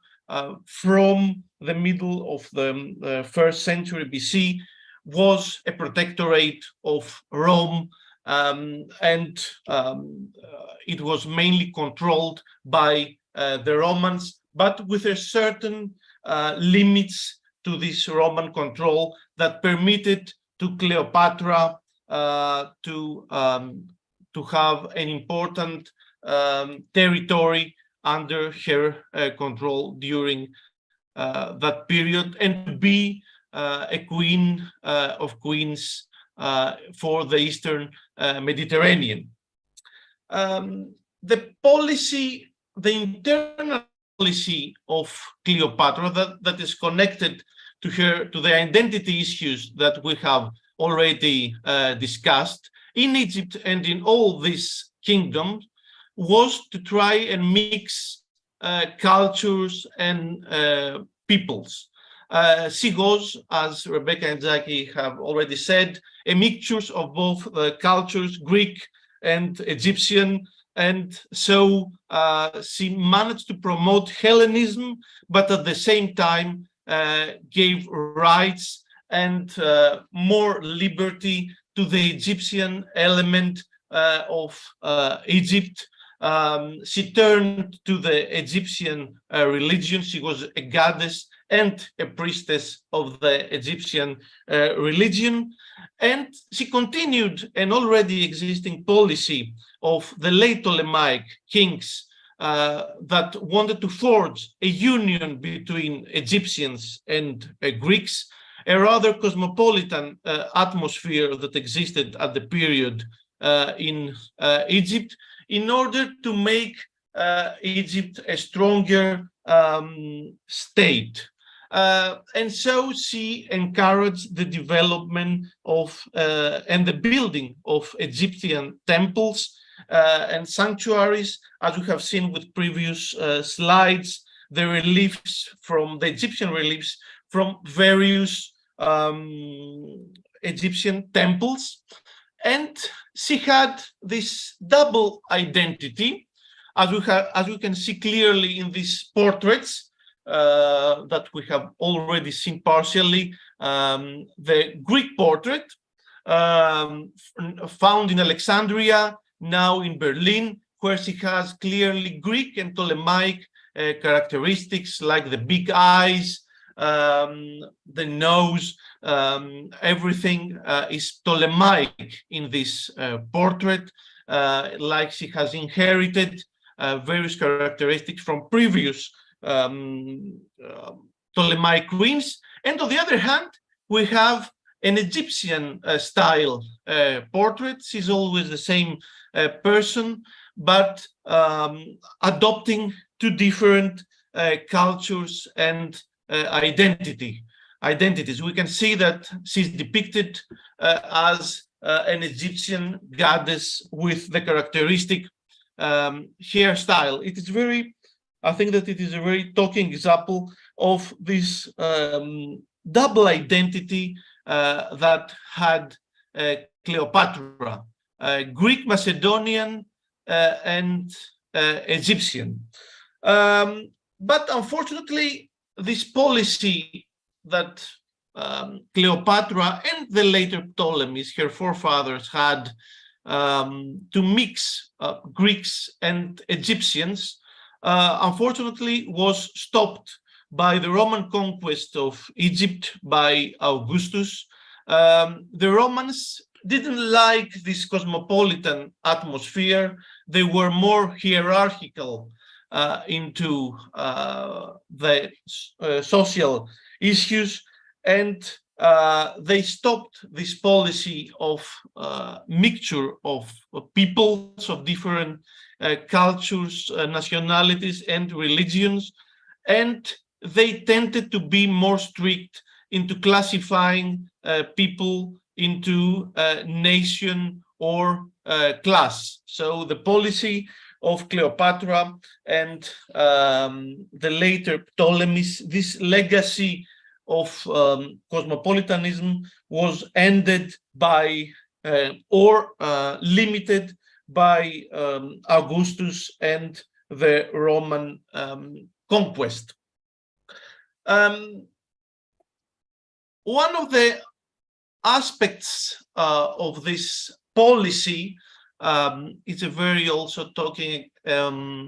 from the middle of the first century BC was a protectorate of Rome, and it was mainly controlled by the Romans, but with a certain limits to this Roman control that permitted to Cleopatra to have an important territory under her control during that period, and to be a queen of queens for the Eastern Mediterranean. The internal policy of Cleopatra that is connected to the identity issues that we have already discussed in Egypt and in all these kingdoms, was to try and mix cultures and peoples. She was, as Rebecca and Jackie have already said, a mixture of both cultures, Greek and Egyptian, and so she managed to promote Hellenism, but at the same time gave rights and more liberty to the Egyptian element of Egypt. She turned to the Egyptian religion. She was a goddess and a priestess of the Egyptian religion. And she continued an already existing policy of the late Ptolemaic kings that wanted to forge a union between Egyptians and Greeks, a rather cosmopolitan atmosphere that existed at the period in Egypt, in order to make Egypt a stronger state. And so she encouraged the development of and the building of Egyptian temples and sanctuaries, as we have seen with previous slides, the reliefs from the Egyptian reliefs from various Egyptian temples. And she had this double identity, as we can see clearly in these portraits that we have already seen partially. The Greek portrait found in Alexandria, now in Berlin, where she has clearly Greek and Ptolemaic characteristics like the big eyes, the nose, everything is Ptolemaic in this portrait, like she has inherited various characteristics from previous Ptolemaic queens. And on the other hand, we have an Egyptian style portrait. She's always the same person, but adopting two different cultures and identities. We can see that she's depicted as an Egyptian goddess with the characteristic hairstyle. It is I think that it is a very talking example of this double identity that had Cleopatra, Greek, Macedonian, and Egyptian. But unfortunately, this policy that Cleopatra and the later Ptolemies, her forefathers, had to mix Greeks and Egyptians, unfortunately was stopped by the Roman conquest of Egypt by Augustus. The Romans didn't like this cosmopolitan atmosphere. They were more hierarchical into the social issues, and they stopped this policy of mixture of peoples of different cultures, nationalities, and religions, and they tended to be more strict into classifying people into nation or class. So the policy of Cleopatra and the later Ptolemies, this legacy of cosmopolitanism was ended by or limited by Augustus and the Roman conquest. One of the aspects of this policy is a very also talking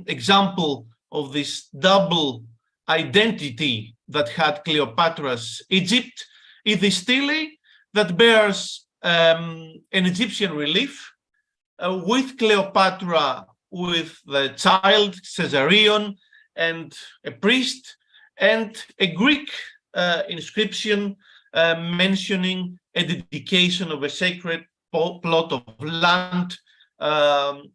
example of this double identity that had Cleopatra's Egypt, is the stele that bears an Egyptian relief with Cleopatra with the child Caesarion and a priest, and a Greek inscription mentioning a dedication of a sacred plot of land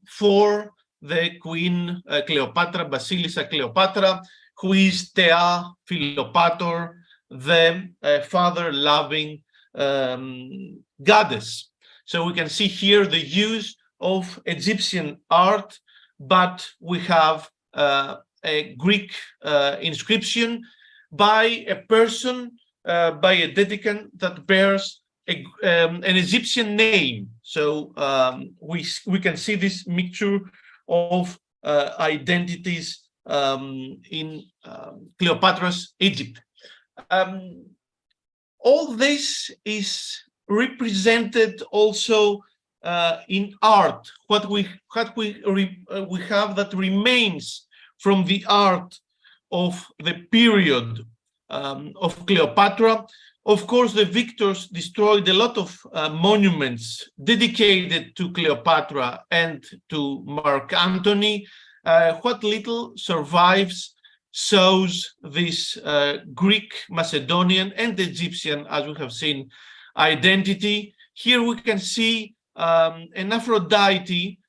for the queen Cleopatra, Basilissa Cleopatra, who is Thea Philopator, the father-loving goddess. So we can see here the use of Egyptian art, but we have a Greek inscription by a person, by a dedicant that bears an Egyptian name. So we can see this mixture of identities in Cleopatra's Egypt. All this is represented also in art. What we have that remains from the art of the period of Cleopatra. Of course, the victors destroyed a lot of monuments dedicated to Cleopatra and to Mark Antony. What little survives shows this Greek, Macedonian, and Egyptian, as we have seen, identity. Here we can see an Aphrodite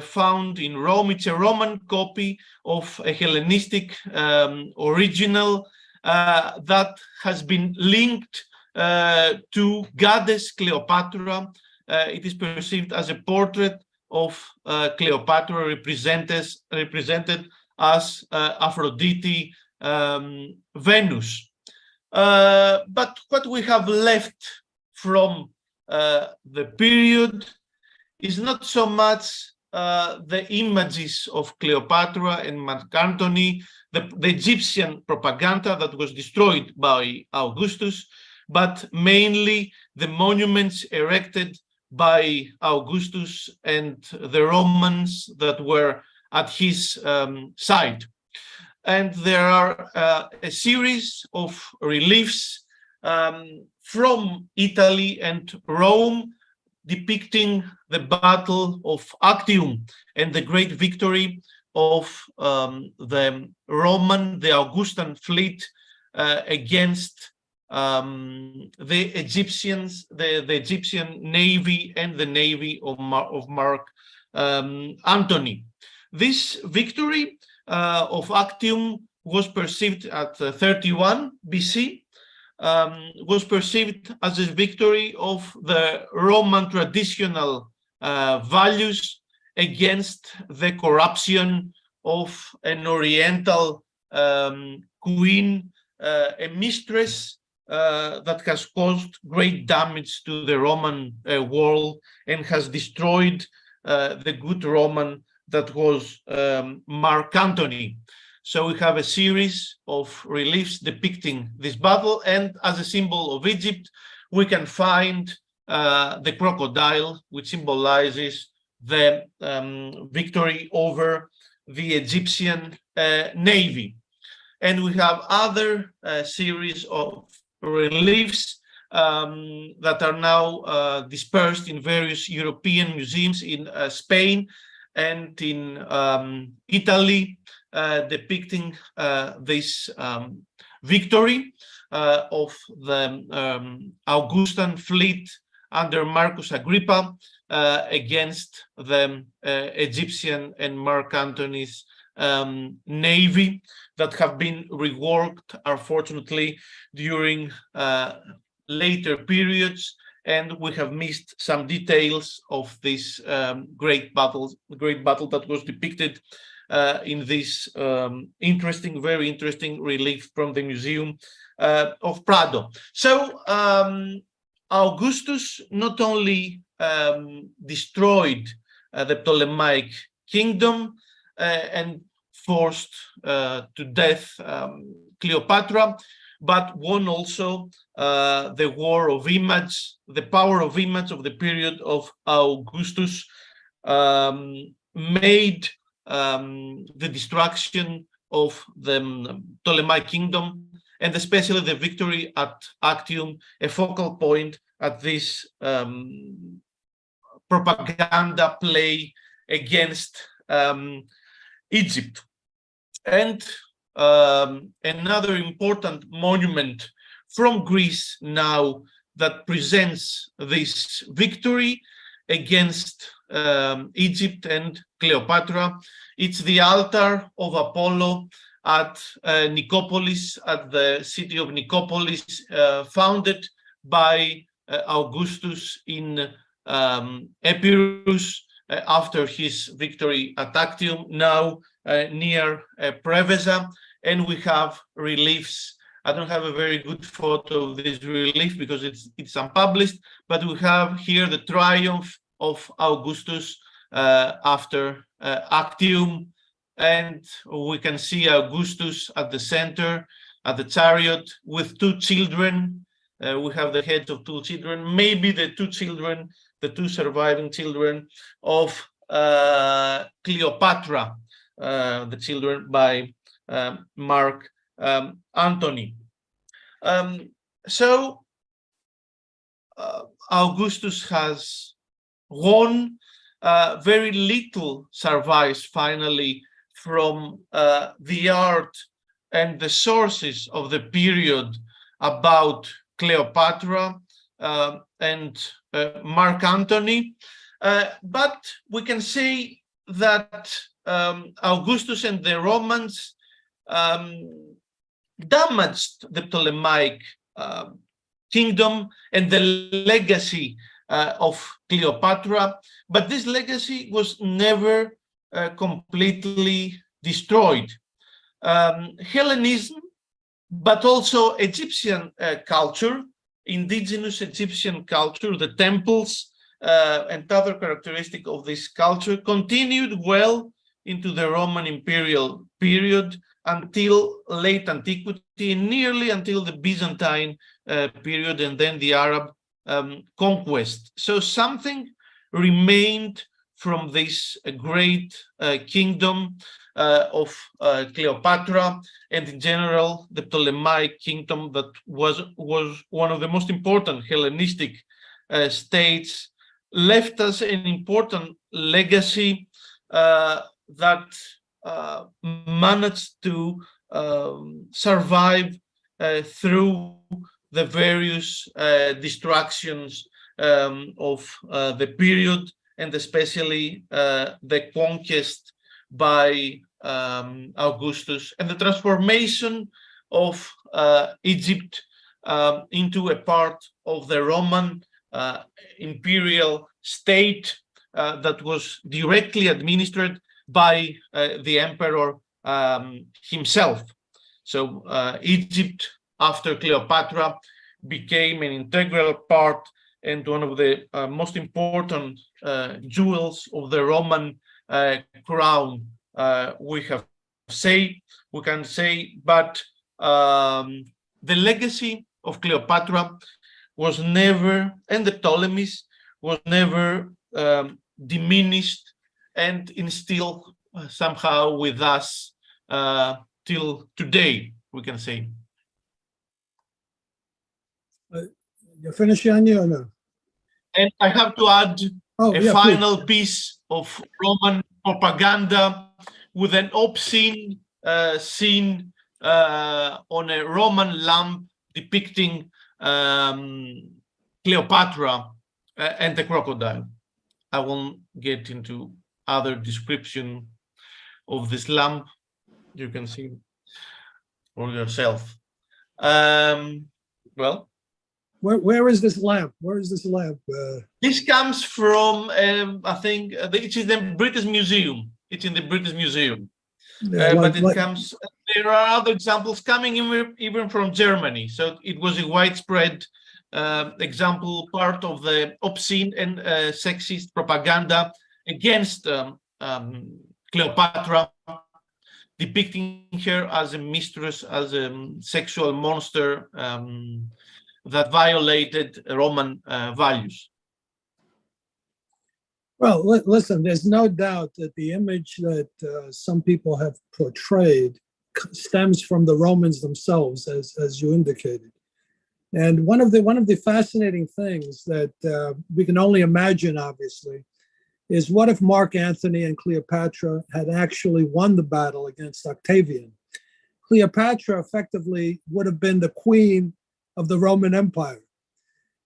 found in Rome. It's a Roman copy of a Hellenistic original that has been linked to goddess Cleopatra. It is perceived as a portrait of Cleopatra represented as Aphrodite Venus. But what we have left from the period is not so much the images of Cleopatra and Mark Antony, the Egyptian propaganda that was destroyed by Augustus, but mainly the monuments erected by Augustus and the Romans that were at his side. And there are a series of reliefs from Italy and Rome depicting the Battle of Actium and the great victory of the Augustan fleet against the Egyptians, the Egyptian navy and the navy of Mark Antony. This victory of Actium was perceived at 31 BC, was perceived as a victory of the Roman traditional values against the corruption of an Oriental queen, a mistress that has caused great damage to the Roman world and has destroyed the good Roman that was Mark Antony. So we have a series of reliefs depicting this battle, and as a symbol of Egypt, we can find the crocodile, which symbolizes the victory over the Egyptian navy. And we have other series of reliefs that are now dispersed in various European museums in Spain and in Italy, depicting this victory of the Augustan fleet under Marcus Agrippa against the Egyptian and Mark Antony's navy that have been reworked, unfortunately, during later periods, and we have missed some details of this great battle that was depicted in this very interesting relief from the Museum of Prado. So Augustus not only destroyed the Ptolemaic kingdom and forced to death Cleopatra, but won also the war of image, the power of image of the period of Augustus, made the destruction of the Ptolemaic kingdom, and especially the victory at Actium, a focal point at this propaganda play against Egypt. And another important monument from Greece now that presents this victory against Egypt and Cleopatra. It's the altar of Apollo at Nicopolis, at the city of Nicopolis, founded by Augustus in Epirus after his victory at Actium, now near Preveza, and we have reliefs I don't have a very good photo of this relief because it's unpublished, but we have here the triumph of Augustus after Actium, and we can see Augustus at the center, at the chariot, with two children. We have the heads of two children, maybe the two children, the two surviving children of Cleopatra, the children by Mark Antony. So Augustus has won. Very little survives finally from the art and the sources of the period about Cleopatra and Mark Antony. But we can say that Augustus and the Romans damaged the Ptolemaic kingdom and the legacy of Cleopatra, but this legacy was never completely destroyed. Hellenism, but also Egyptian culture, indigenous Egyptian culture, the temples and other characteristics of this culture continued well into the Roman imperial period until late antiquity, nearly until the Byzantine period, and then the Arab conquest. So something remained from this great kingdom of Cleopatra, and in general the Ptolemaic kingdom that was one of the most important Hellenistic states, left us an important legacy that managed to survive through the various distractions of the period, and especially the conquest by Augustus and the transformation of Egypt into a part of the Roman imperial state that was directly administered by the emperor himself. So Egypt, after Cleopatra, became an integral part and one of the most important jewels of the Roman crown, we can say, but the legacy of Cleopatra was never, and the Ptolemies, was never diminished and instilled somehow with us till today, we can say. You finished, Yannis, or no? And I have to add final piece of Roman propaganda with an obscene scene on a Roman lamp depicting Cleopatra and the crocodile. I won't get into other description of this lamp. You can see for yourself. Well, where is this lamp? Where is this lamp? This comes from, I think, it's in the British Museum. It's in the British Museum. Yeah, but it comes, there are other examples coming even from Germany. So it was a widespread example, part of the obscene and sexist propaganda against Cleopatra, depicting her as a mistress, as a sexual monster that violated Roman values. Well, listen, there's no doubt that the image that some people have portrayed stems from the Romans themselves, as you indicated. And one of the fascinating things that we can only imagine, obviously, is what if Mark Antony and Cleopatra had actually won the battle against Octavian? Cleopatra effectively would have been the queen of the Roman Empire.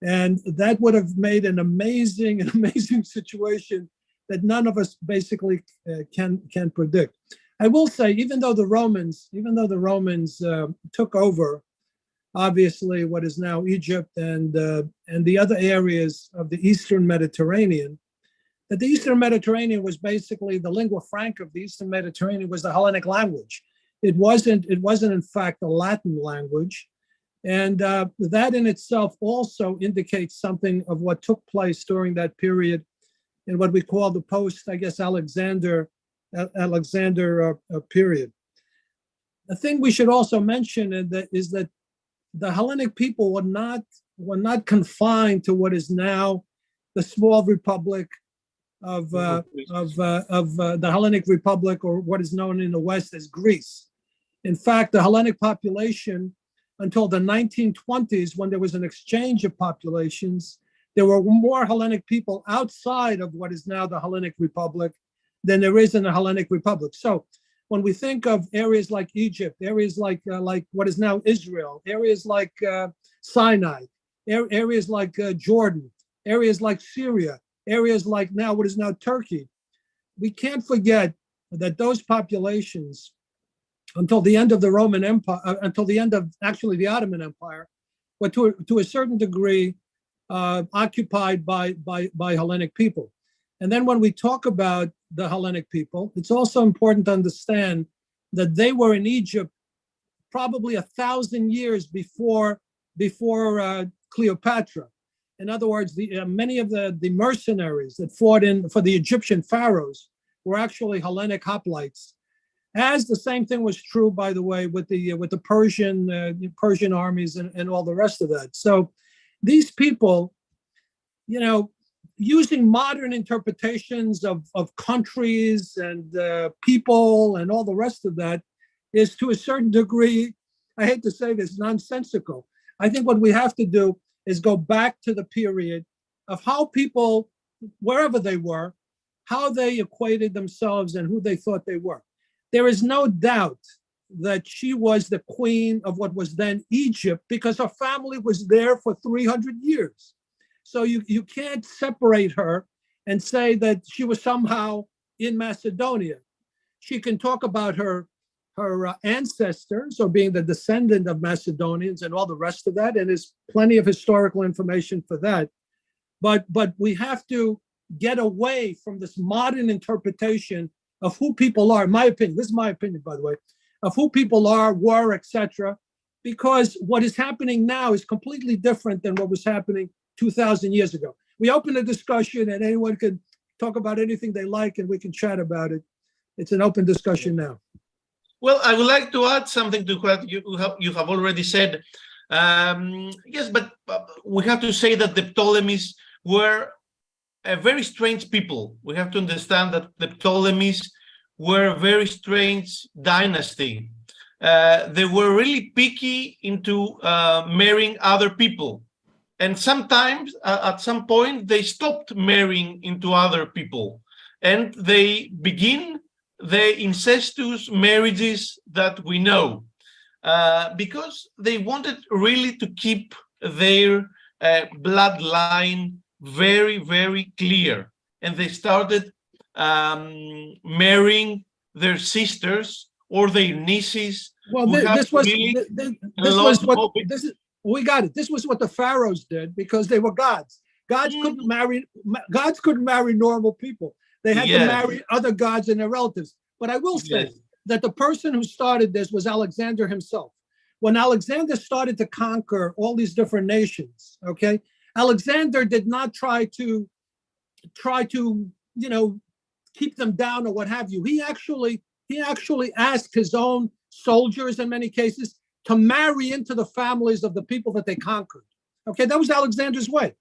And that would have made an amazing situation that none of us basically can predict. I will say, even though the Romans took over, obviously, what is now Egypt and the other areas of the Eastern Mediterranean, that the Eastern Mediterranean was basically the lingua franca of the Eastern Mediterranean was the Hellenic language. It wasn't in fact a Latin language. And that in itself also indicates something of what took place during that period in what we call the post, I guess, Alexander period. The thing we should also mention is that the Hellenic people were not confined to what is now the small republic of the Hellenic Republic, or what is known in the West as Greece. In fact, the Hellenic population, until the 1920s, when there was an exchange of populations, there were more Hellenic people outside of what is now the Hellenic Republic than there is in the Hellenic Republic. So when we think of areas like Egypt, areas like what is now Israel, areas like Sinai, areas like Jordan, areas like Syria, areas like now what is now Turkey, we can't forget that those populations, until the end of the Roman Empire, until the end of actually the Ottoman Empire, were to a certain degree occupied by Hellenic people. And then when we talk about the Hellenic people, it's also important to understand that they were in Egypt probably 1,000 years before Cleopatra. In other words, many of the mercenaries that fought for the Egyptian pharaohs were actually Hellenic hoplites. As the same thing was true, by the way, with the Persian armies and all the rest of that. So these people, using modern interpretations of countries and people and all the rest of that, is to a certain degree, I hate to say this, nonsensical. I think what we have to do is go back to the period of how people, wherever they were, how they equated themselves and who they thought they were. There is no doubt that she was the queen of what was then Egypt because her family was there for 300 years. So you can't separate her and say that she was somehow in Macedonia. She can talk about her ancestors or being the descendant of Macedonians and all the rest of that, and there's plenty of historical information for that. But we have to get away from this modern interpretation of who people are. My opinion, this is my opinion, by the way, of who people are, were, etc. Because what is happening now is completely different than what was happening 2,000 years ago. We open a discussion and anyone can talk about anything they like and we can chat about it. It's an open discussion now. Well, I would like to add something to what you have already said. Yes, but we have to say that the Ptolemies were a very strange people. We have to understand that the Ptolemies were a very strange dynasty. They were really picky into marrying other people. And sometimes, at some point, they stopped marrying into other people. And they begin the incestuous marriages that we know, because they wanted really to keep their bloodline very, very clear. And they started marrying their sisters or their nieces. Well, we got it. This was what the pharaohs did because they were gods. Gods couldn't marry normal people. They had to marry other gods and their relatives. But I will say that the person who started this was Alexander himself. When Alexander started to conquer all these different nations, okay, Alexander did not try to keep them down or what have you. He actually asked his own soldiers in many cases to marry into the families of the people that they conquered. Okay, that was Alexander's way.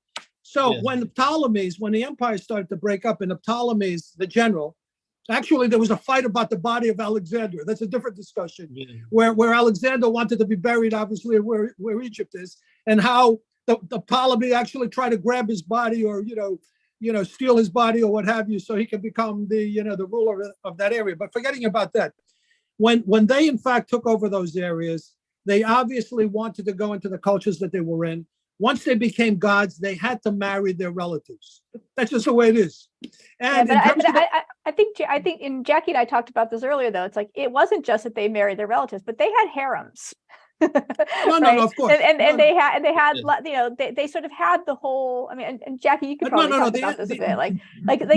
So when the empire started to break up, and the Ptolemies, the general, actually there was a fight about the body of Alexander. That's a different discussion. Where Alexander wanted to be buried, obviously, where Egypt is, and how the Ptolemy actually tried to grab his body or steal his body or what have you, so he could become the ruler of that area. But forgetting about that, when they in fact took over those areas, they obviously wanted to go into the cultures that they were in. Once they became gods, they had to marry their relatives. That's just the way it is. And I think and Jackie and I talked about this earlier, though. It's like it wasn't just that they married their relatives, but they had harems. No, of course. And they had Yeah. you know, they sort of had the whole, I mean, and Jackie, you could No, probably no, talk the- about this a the-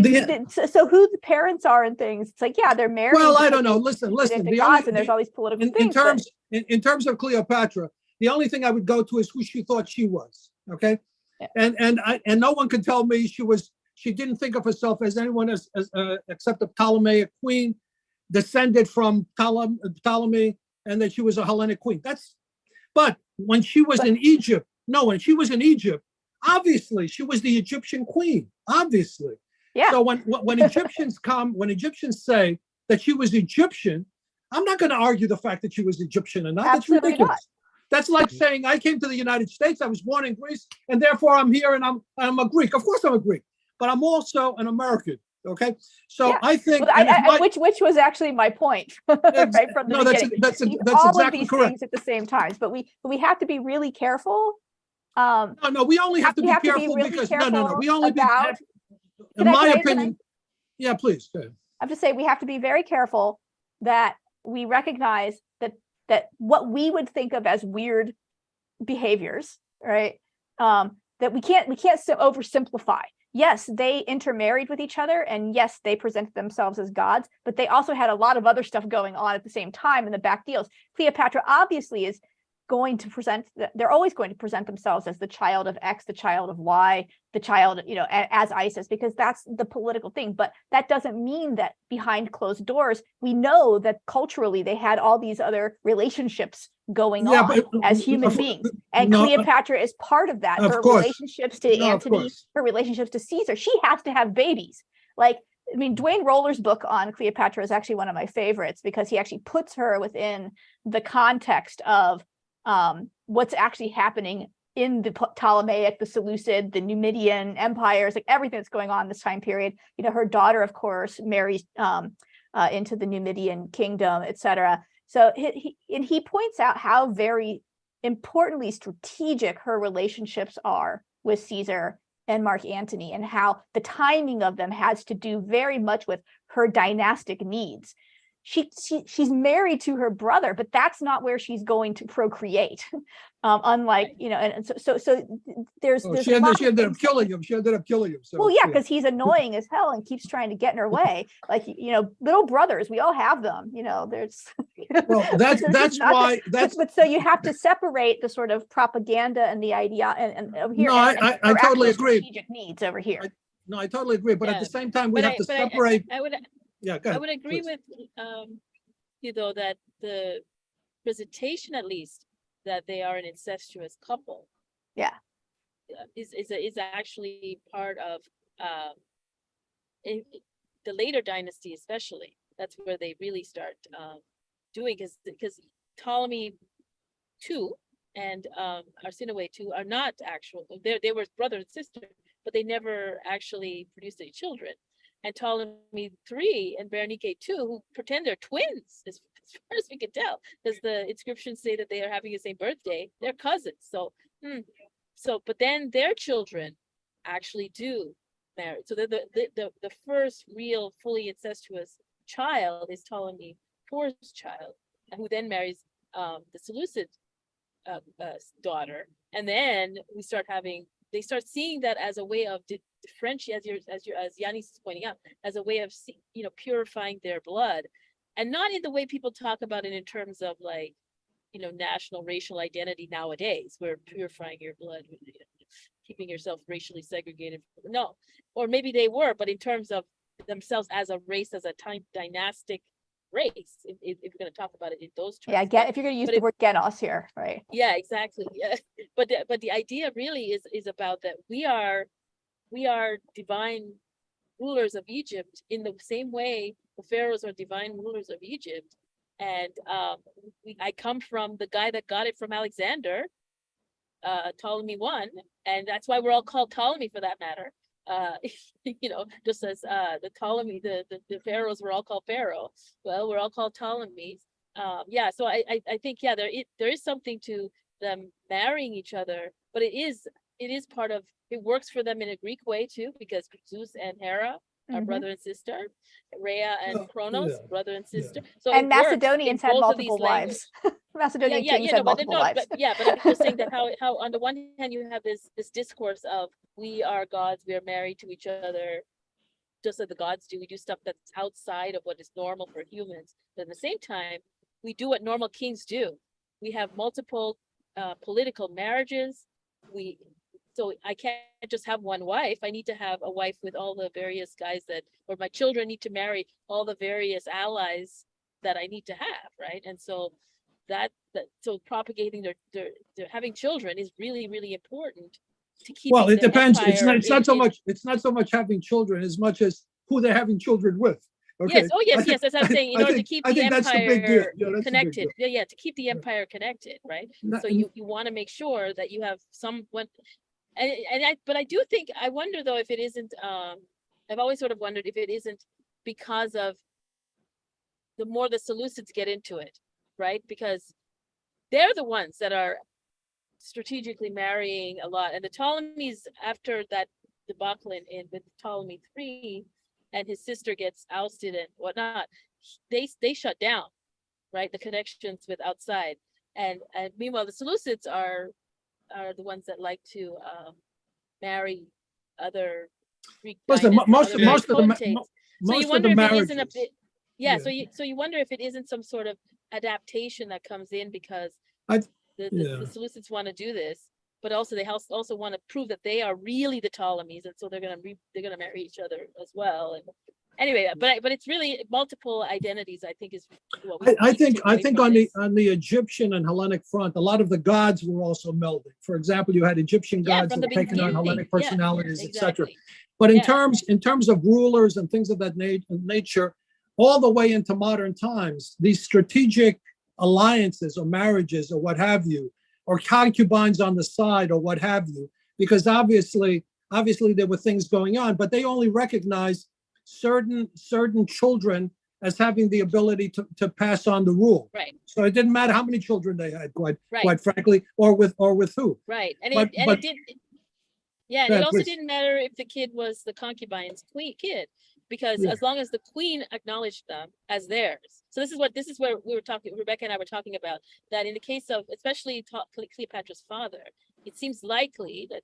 bit, the- so who the parents are and things. It's like, yeah, they're married. Well, I because don't know. they Listen. predict The gods, only and there's all these political in things. terms of Cleopatra, the only thing I would go to is who she thought she was. Okay, Yeah. and no one can tell me she didn't think of herself as anyone except a Ptolemaic queen, descended from Ptolemy, and that she was a Hellenic queen. But when she was in Egypt, obviously she was the Egyptian queen. Obviously. Yeah. So when Egyptians say that she was Egyptian, I'm not going to argue the fact that she was Egyptian or not. Absolutely That's ridiculous. That's like saying I came to the United States, I was born in Greece, and therefore I'm here and I'm a Greek. Of course I'm a Greek, but I'm also an American. Okay, so Yeah. I think, Well, which was actually my point, right from the beginning. That's All exactly of these correct. things at the same time, but we have to be really careful. No, we only have to be careful really because careful we only about. in my opinion. Yeah, please. Go ahead. I have to say we have to be very careful that we recognize that what we would think of as weird behaviors, right? That we can't oversimplify. Yes, they intermarried with each other, and yes, they presented themselves as gods, but they also had a lot of other stuff going on at the same time in the back deals. Cleopatra obviously is going to they're always going to present themselves as the child of X, the child of Y, the child, you know, as Isis, because that's the political thing. But that doesn't mean that behind closed doors, we know that culturally they had all these other relationships going on as human beings. And Cleopatra is part of that. Her relationships to Antony, her relationships to Caesar, she has to have babies. Like, I mean, Dwayne Roller's book on Cleopatra is actually one of my favorites because he actually puts her within the context of what's actually happening in the Ptolemaic, the Seleucid, the Numidian empires, like everything that's going on this time period. You know, her daughter, of course, marries into the Numidian kingdom, etc. So he points out how very importantly strategic her relationships are with Caesar and Mark Antony, and how the timing of them has to do very much with her dynastic needs. She's married to her brother, but that's not where she's going to procreate. Unlike, you know, and so there's she ended up killing him. So, well, yeah, because he's annoying as hell and keeps trying to get in her way. Like, you know, little brothers, we all have them. You know, there's. Well, that's why. But so you have to separate the sort of propaganda and the idea and here. No, I totally agree. Strategic needs over here. I totally agree. But at the same time, we have to separate. I would agree with you though that the presentation, at least, that they are an incestuous couple, is actually part of the later dynasty, especially. That's where they really start doing, because Ptolemy II and Arsinoe II are not actual. They were brother and sister, but they never actually produced any children. And Ptolemy III and Berenike II, who pretend they're twins, as far as we can tell, because the inscriptions say that they are having the same birthday. They're cousins. So, but then their children actually do marry. So the first real fully incestuous child is Ptolemy IV's child, who then marries the Seleucid daughter, and then they start seeing that as a way of differentiate, as Yannis is pointing out, as a way of purifying their blood, and not in the way people talk about it in terms of like, national racial identity nowadays, where purifying your blood, keeping yourself racially segregated. No, or maybe they were, but in terms of themselves as a race, as a dynastic race, if we're going to talk about it in those terms. Yeah, if you're going to use the word genos here, right? Yeah, exactly. Yeah, but the idea really is about that we are divine rulers of Egypt in the same way the pharaohs are divine rulers of Egypt, and I come from the guy that got it from Alexander, Ptolemy I, and that's why we're all called Ptolemy, for that matter. Just as the Ptolemy, the pharaohs were all called Pharaoh. Well, we're all called Ptolemies. So I think there is something to them marrying each other, but it is part of it. Works for them in a Greek way too, because Zeus and Hera are brother and sister, Rhea and Kronos, brother and sister. So and Macedonians had multiple wives. Macedonian kings no, had multiple wives. but I'm just saying that how on the one hand you have this discourse of we are gods, we are married to each other, just like the gods do. We do stuff that's outside of what is normal for humans, but at the same time, we do what normal kings do. We have multiple political marriages. So I can't just have one wife. I need to have a wife with all the various guys or my children need to marry all the various allies that I need to have, right? And so so propagating their having children is really, really important to keep. Well, it depends. It's not so much having children as much as who they're having children with. Okay. Yes. Oh, yes. That's what I'm saying. In order to keep the empire connected. Yeah, to keep the empire connected, right? So you want to make sure that you have someone. But I do think, I wonder though if it isn't. I've always sort of wondered if it isn't because of the more the Seleucids get into it, right? Because they're the ones that are strategically marrying a lot, and the Ptolemies, after that debacle with Ptolemy III, and his sister gets ousted and whatnot, they shut down, right, the connections with outside, and meanwhile the Seleucids are the ones that like to marry other Greek Listen, most of the marriages. So you wonder if it isn't some sort of adaptation that comes in because the Seleucids want to do this, but also they also want to prove that they are really the Ptolemies, and so they're gonna marry each other as well. And anyway, but it's really multiple identities. I think is what we I think on the Egyptian and Hellenic front, a lot of the gods were also melding. For example, you had Egyptian gods that were taking on Hellenic personalities, etc. But in terms of rulers and things of that nature, all the way into modern times, these strategic alliances or marriages or what have you, or concubines on the side or what have you, because obviously there were things going on, but they only recognized certain children as having the ability to pass on the rule. Right. So it didn't matter how many children they had, quite frankly, or with who. Right. And it also didn't matter if the kid was the concubine's kid, because as long as the queen acknowledged them as theirs. So this is where we were talking, Rebecca and I were talking about, that in the case of especially Cleopatra's father, it seems likely that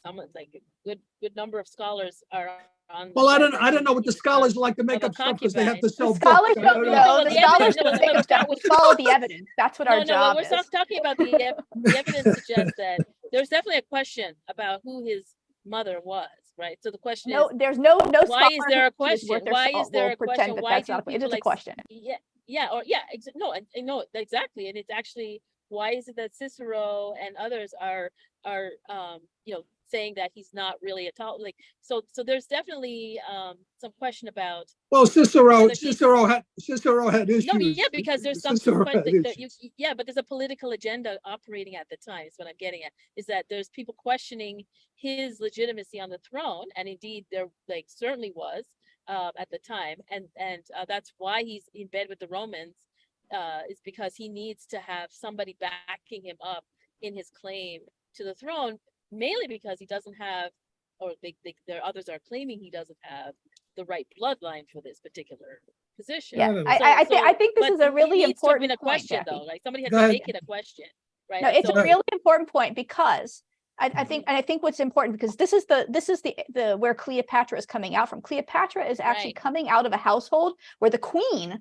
someone like a good number of scholars are on. Well, I don't know what the scholars like to make up stuff because they have to sell books. Scholars don't know. The scholars don't make up stuff. We follow the evidence. That's what our job is. We're talking about the evidence suggests that there's definitely a question about who his mother was, right? So the question is, there's no why is there a question? Why is there a question? Why do it is a question? No, exactly. And it's actually, why is it that Cicero and others are saying that he's not really a Ptolemy? So there's definitely some question about. Well, Cicero had issues. No, because there's some but there's a political agenda operating at the time. Is what I'm getting at. Is that there's people questioning his legitimacy on the throne, and indeed there certainly was at the time, and that's why he's in bed with the Romans, is because he needs to have somebody backing him up in his claim to the throne. Mainly because he doesn't have, or there others are claiming he doesn't have the right bloodline for this particular position. Yeah, I think this is a really important question, point, though. Like somebody has to make it a question, right? No, it's a really important point because I think what's important, because this is the where Cleopatra is coming out from. Cleopatra is actually coming out of a household where the queen,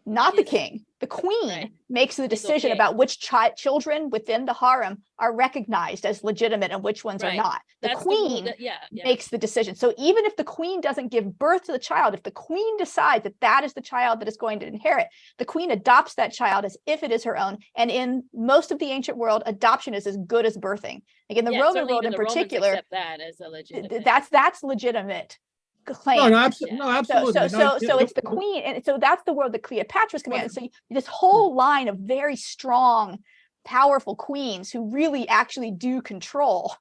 not the king, the queen makes the decision about which children within the harem are recognized as legitimate and which ones are not. The queen makes the decision. So even if the queen doesn't give birth to the child, if the queen decides that that is the child that is going to inherit, the queen adopts that child as if it is her own. And in most of the ancient world, adoption is as good as birthing. Like in the Roman world in particular, that as a legitimate. that's legitimate claim. No, absolutely. So it's the queen, and so that's the world that Cleopatra is coming out. And so this whole line of very strong, powerful queens who really actually do control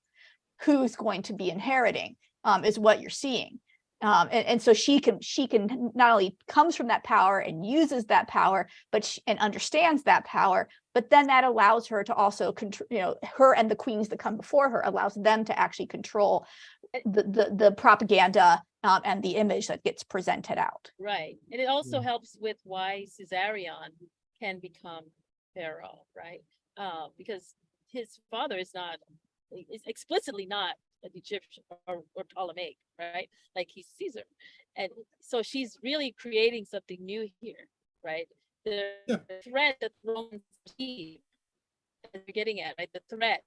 who's going to be inheriting is what you're seeing. And so she can not only comes from that power and uses that power, but and understands that power, but then that allows her to also control, her and the queens that come before her, allows them to actually control the propaganda and the image that gets presented out. Right. And it also helps with why Caesarion can become pharaoh, right? Because his father is explicitly not an Egyptian or Ptolemaic, right? Like he's Caesar. And so she's really creating something new here, right? The threat that the Romans perceive, as you're getting at, right? The threat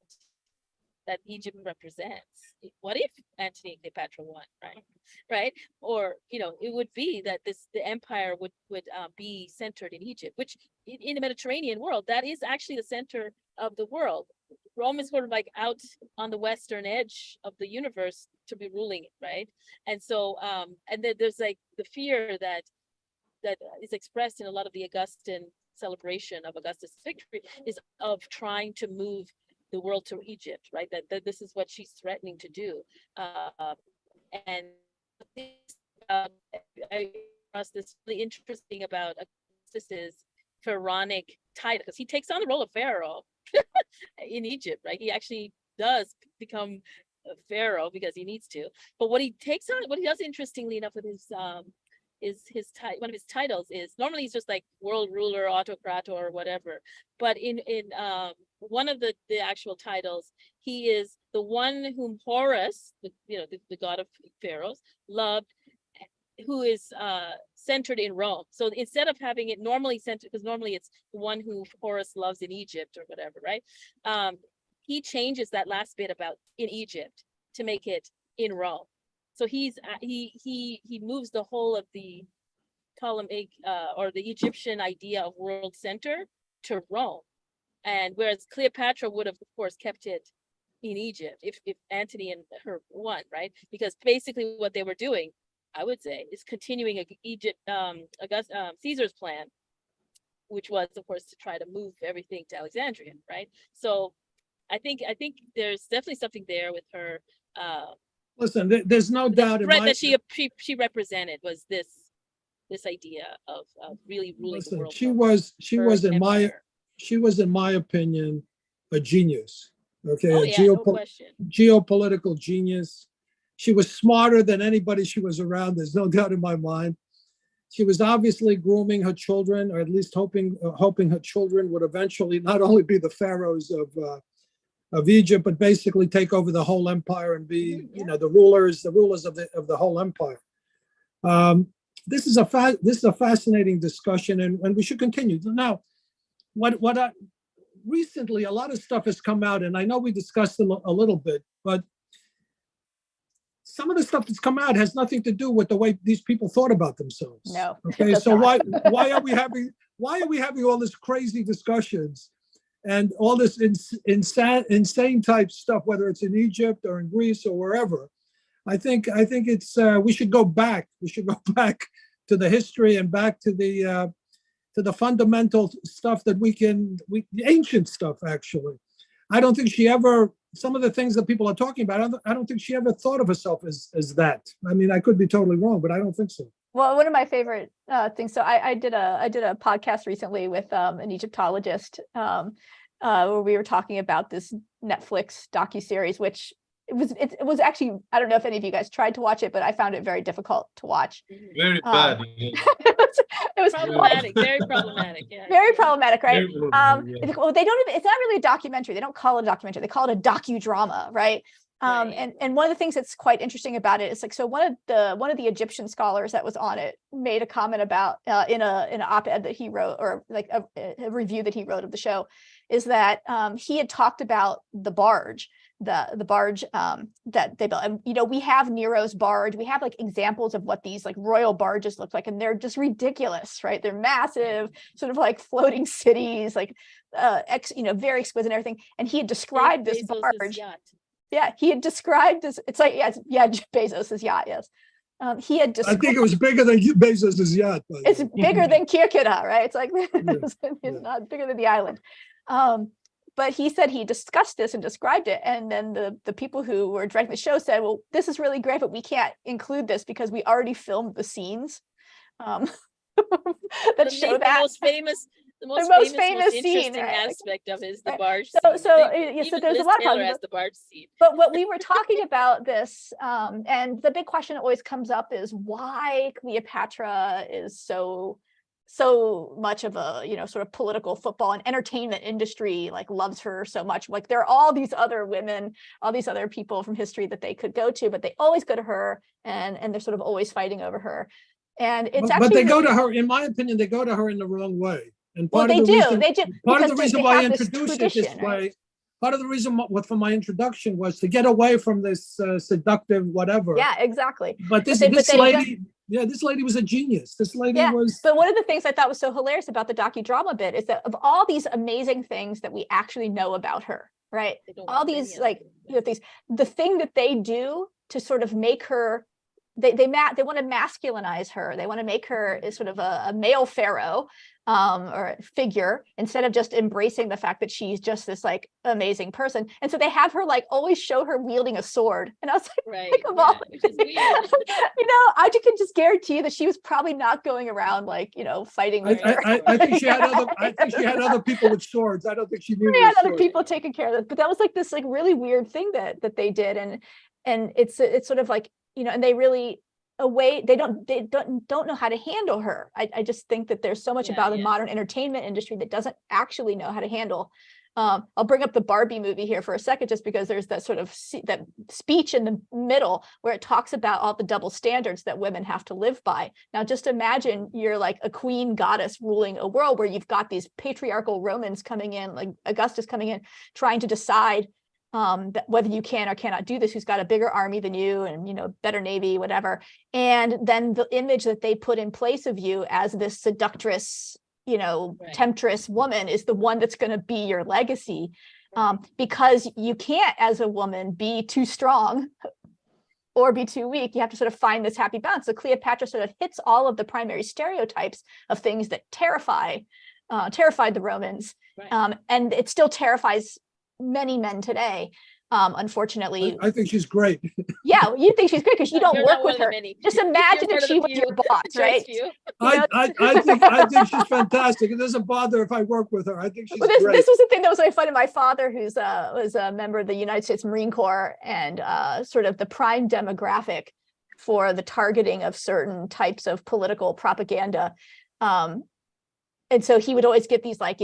that Egypt represents. What if Antony and Cleopatra won, right? Right? Or, it would be that the empire would be centered in Egypt, which in the Mediterranean world, that is actually the center of the world. Rome is sort of like out on the western edge of the universe to be ruling it, right? And so, and then there's like the fear that is expressed in a lot of the Augustan celebration of Augustus' victory is of trying to move the world to Egypt, right? That this is what she's threatening to do. And this really interesting about Augustus's pharaonic title, because he takes on the role of pharaoh in Egypt, right? He actually does become a pharaoh because he needs to. But what he does interestingly enough with his one of his titles is normally he's just like world ruler, autocrat, or whatever. But in one of the actual titles, he is the one whom Horus, the god of pharaohs, loved, who is centered in Rome. So instead of having it normally centered, because normally it's the one who Horus loves in Egypt or whatever, right? He changes that last bit about in Egypt to make it in Rome. So he moves the whole of the Ptolemaic or the Egyptian idea of world center to Rome. And whereas Cleopatra would have, of course, kept it in Egypt if Antony and her won, right? Because basically what they were doing, I would say, is continuing Caesar's plan, which was, of course, to try to move everything to Alexandria, right? So I think there's definitely something there with her. Listen, there's no doubt. The threat that she represented was this idea of really ruling the world. She was in my opinion a genius. Okay, no question. Geopolitical genius. She was smarter than anybody she was around. There's no doubt in my mind. She was obviously grooming her children, or at least hoping her children would eventually not only be the pharaohs of Egypt, but basically take over the whole empire and be, the rulers of the whole empire. This is a fascinating discussion, and we should continue. Now, recently a lot of stuff has come out, and I know we discussed a little bit, but some of the stuff that's come out has nothing to do with the way these people thought about themselves. No. Okay, so why are we having all this crazy discussions and all this insane type stuff, whether it's in Egypt or in Greece or wherever? I think it's we should go back. We should go back to the history and back to the fundamental stuff that the ancient stuff, actually. I don't think she ever, some of the things that people are talking about, I don't think she ever thought of herself as that. I mean, I could be totally wrong, but I don't think so. Well, one of my favorite things, so I did a podcast recently with an Egyptologist where we were talking about this Netflix docuseries, which it was actually, I don't know if any of you guys tried to watch it, but I found it very difficult to watch. Very bad. It was problematic, very problematic. Yeah. Very problematic, right? Yeah. Well, they don't even, it's not really a documentary. They don't call it a documentary. They call it a docudrama, right? Right. And one of the things that's quite interesting about it is like, so one of the Egyptian scholars that was on it made a comment about in an op-ed that he wrote, or like a review that he wrote of the show, is that he had talked about the barge, the barge that they built. And we have Nero's barge. We have like examples of what these like royal barges look like, and they're just ridiculous, right? They're massive, sort of like floating cities, like very exquisite and everything. And he had described this barge. Yacht. Yeah, he had described this. It's like, Bezos's yacht. Yes, he had described. I think it was bigger than Bezos's yacht. It's bigger than Kirkira, right? It's like it's not bigger than the island. But he said he discussed this and described it, and then the people who were directing the show said, "Well, this is really great, but we can't include this because we already filmed the scenes that show that." The most famous scene, right? Aspect of it is the barge so scene. So there's a lot Taylor of has the barge scene. But what we were talking about this, and the big question that always comes up is why Cleopatra is so so much of a, sort of political football and entertainment industry, like loves her so much. Like there are all these other women, all these other people from history that they could go to, but they always go to her, and they're sort of always fighting over her. And it's but they go to her, in my opinion, they go to her in the wrong way. And part of the reason, part of the reason why I introduced it this way, part of the reason for my introduction was to get away from this seductive whatever. Yeah, exactly. But this lady. Yeah, this lady was a genius. This lady was. But one of the things I thought was so hilarious about the docudrama bit is that of all these amazing things that we actually know about her, right? All these the thing that they do to sort of make her, they want to masculinize her. They want to make her sort of a male pharaoh or figure, instead of just embracing the fact that she's just this like amazing person. And so they have her like always show her wielding a sword. And I was like, I can just guarantee you that she was probably not going around like, fighting. I think she had other people with swords. I don't think she needed other people taking care of it. But that was like this like really weird thing that they did. And it's sort of like, and they really they don't know how to handle her. I just think that there's so much about the modern entertainment industry that doesn't actually know how to handle. I'll bring up the Barbie movie here for a second, just because there's that sort of that speech in the middle where it talks about all the double standards that women have to live by. Now, just imagine you're like a queen goddess ruling a world where you've got these patriarchal Romans coming in, like Augustus coming in, trying to decide whether you can or cannot do this, who's got a bigger army than you and better navy, whatever. And then the image that they put in place of you as this seductress, temptress woman is the one that's going to be your legacy, because you can't, as a woman, be too strong or be too weak. You have to sort of find this happy balance. So Cleopatra sort of hits all of the primary stereotypes of things that terrified the Romans, and it still terrifies many men today, unfortunately. I think she's great. Yeah, you think she's great because you don't work with her. Just imagine if she was your boss, right? I think she's fantastic. It doesn't bother if I work with her. I think she's great. This was the thing that was really funny. My father, who's was a member of the United States Marine Corps, and sort of the prime demographic for the targeting of certain types of political propaganda. And so he would always get these like,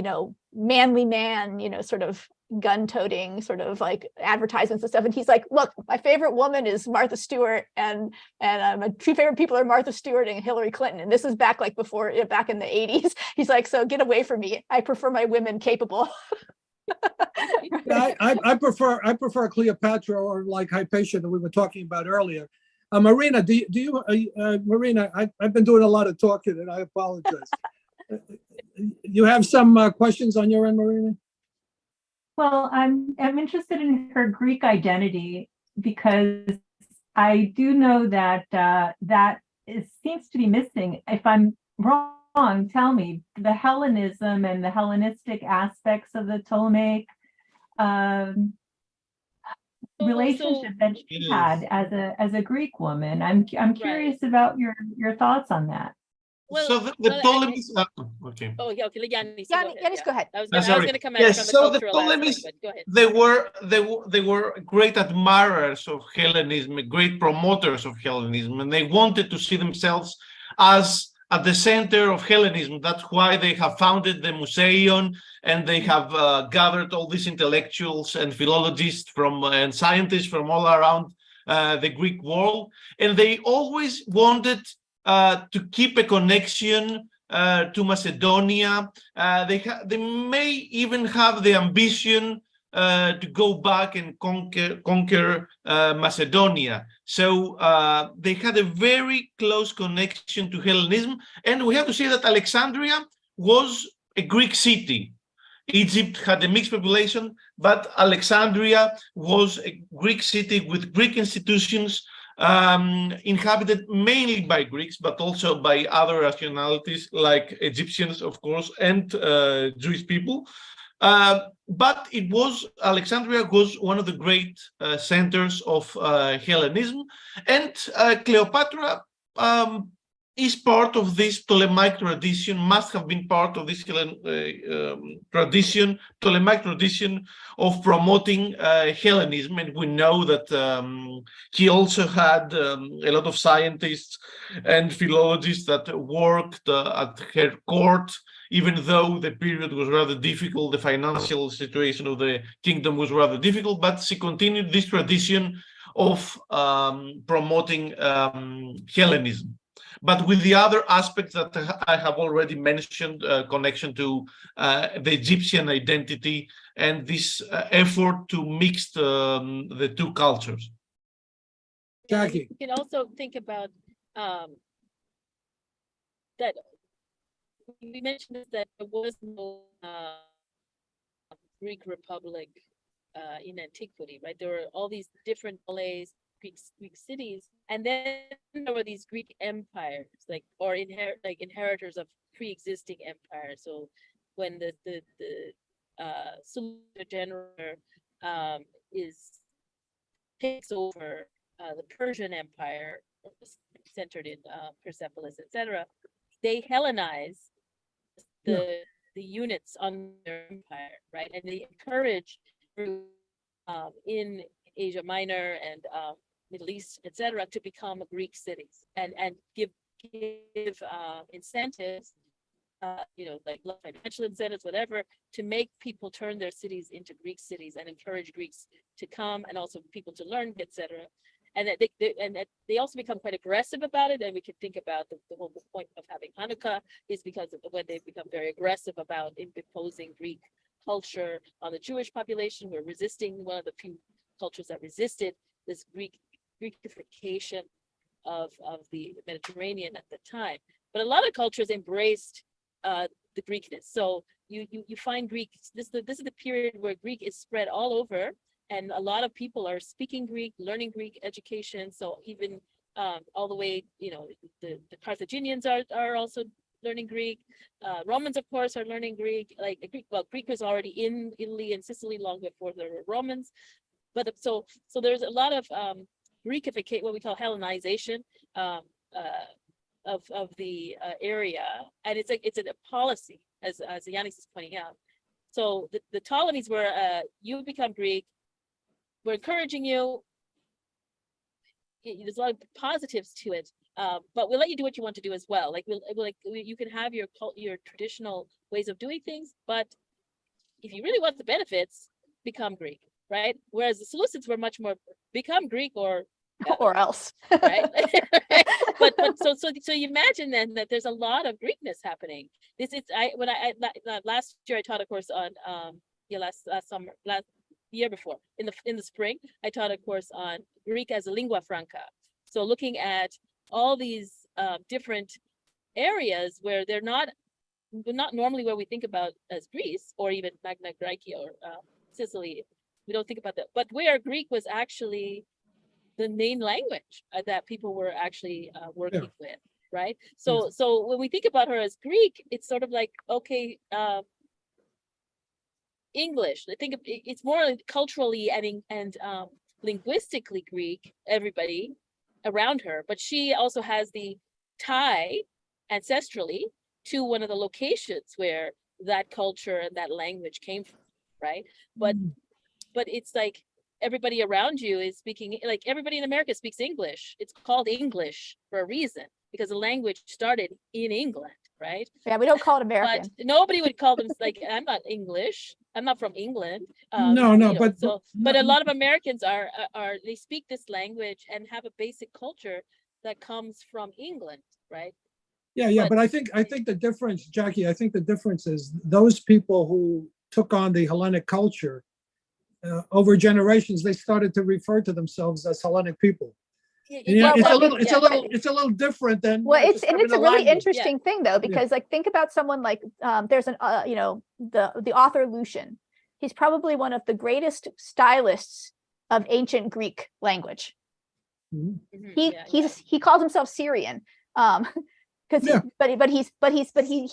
manly man, sort of gun-toting sort of like advertisements and stuff, and he's like, look, my favorite woman is Martha Stewart, and my two favorite people are Martha Stewart and Hillary Clinton, and this is back like before, back in the 80s. He's like, so get away from me, I prefer my women capable. I prefer Cleopatra, or like Hypatia that we were talking about earlier. Marina, do you Marina, I've been doing a lot of talking and I apologize. You have some questions on your end, Marina? Well, I'm interested in her Greek identity, because I do know that seems to be missing. If I'm wrong, tell me. The Hellenism and the Hellenistic aspects of the Ptolemaic relationship that she had as a Greek woman. I'm curious about your thoughts on that. Well, so the Ptolemies. Okay. Oh, yeah. Okay, Yannis, Yannis, go ahead. I was going to come at yes, it from so the the cultural Ptolemies, aspect, but go ahead. they were great admirers of Hellenism, great promoters of Hellenism, and they wanted to see themselves as at the center of Hellenism. That's why they have founded the Museion, and they have gathered all these intellectuals and philologists and scientists from all around the Greek world, and they always wanted to keep a connection to Macedonia. They may even have the ambition to go back and conquer Macedonia. So they had a very close connection to Hellenism. And we have to say that Alexandria was a Greek city. Egypt had a mixed population, but Alexandria was a Greek city with Greek institutions, inhabited mainly by Greeks, but also by other nationalities like Egyptians, of course, and Jewish people. But Alexandria was one of the great centers of Hellenism, and Cleopatra is part of this Ptolemaic tradition, must have been part of this tradition, Ptolemaic tradition of promoting Hellenism. And we know that he also had a lot of scientists and philologists that worked at her court, even though the period was rather difficult, the financial situation of the kingdom was rather difficult, but she continued this tradition of promoting Hellenism. But with the other aspects that I have already mentioned, connection to the Egyptian identity and this effort to mix the two cultures. Jackie. You can also think about that we mentioned that there was no Greek Republic in antiquity, right? There were all these different Greek cities, and then there were these Greek empires, or inheritors of pre-existing empires. So when the general takes over the Persian Empire, centered in Persepolis, etc., they Hellenize the units on their empire, right? And they encourage in Asia Minor and Middle East, etc., to become Greek cities and give incentives, like financial incentives, whatever, to make people turn their cities into Greek cities and encourage Greeks to come and also people to learn, etc. And that they also become quite aggressive about it. And we can think about the whole point of having Hanukkah is because of when they become very aggressive about imposing Greek culture on the Jewish population. We're resisting, one of the few cultures that resisted this Greekification of the Mediterranean at the time. But a lot of cultures embraced the Greekness. So you find Greek, this is the period where Greek is spread all over, and a lot of people are speaking Greek, learning Greek education. So even all the way, the Carthaginians are also learning Greek. Romans, of course, are learning Greek. Greek was already in Italy and Sicily long before there were Romans. But so there's a lot of Greekification, what we call Hellenization of the area, and it's a policy, as Yannis is pointing out. So the Ptolemies were you become Greek, we're encouraging you. There's a lot of positives to it, but we'll let you do what you want to do as well. You can have your traditional ways of doing things, but if you really want the benefits, become Greek, right? Whereas the Seleucids were much more become Greek or else, right? but so you imagine then that there's a lot of Greekness happening. Last year I taught a course on last year before in the spring I taught a course on Greek as a lingua franca. So looking at all these different areas where they're not normally where we think about as Greece or even Magna Graecia or Sicily. We don't think about that, but where Greek was actually the main language that people were actually working with, right? So when we think about her as Greek, it's sort of like, okay, English. I think it's more culturally and linguistically Greek, everybody around her, but she also has the tie ancestrally to one of the locations where that culture and that language came from, right? But it's like, everybody around you is speaking, like everybody in America speaks English. It's called English for a reason, because the language started in England, right? Yeah, we don't call it American. But nobody would call them like, I'm not English. I'm not from England. But a lot of Americans are they speak this language and have a basic culture that comes from England, right? But I think the difference, Jackie, I think the difference is those people who took on the Hellenic culture, over generations, they started to refer to themselves as Hellenic people. It's a little different than. Well, it's a really interesting thing though, because think about someone like there's an the author Lucian. He's probably one of the greatest stylists of ancient Greek language. Mm-hmm. He calls himself Syrian. He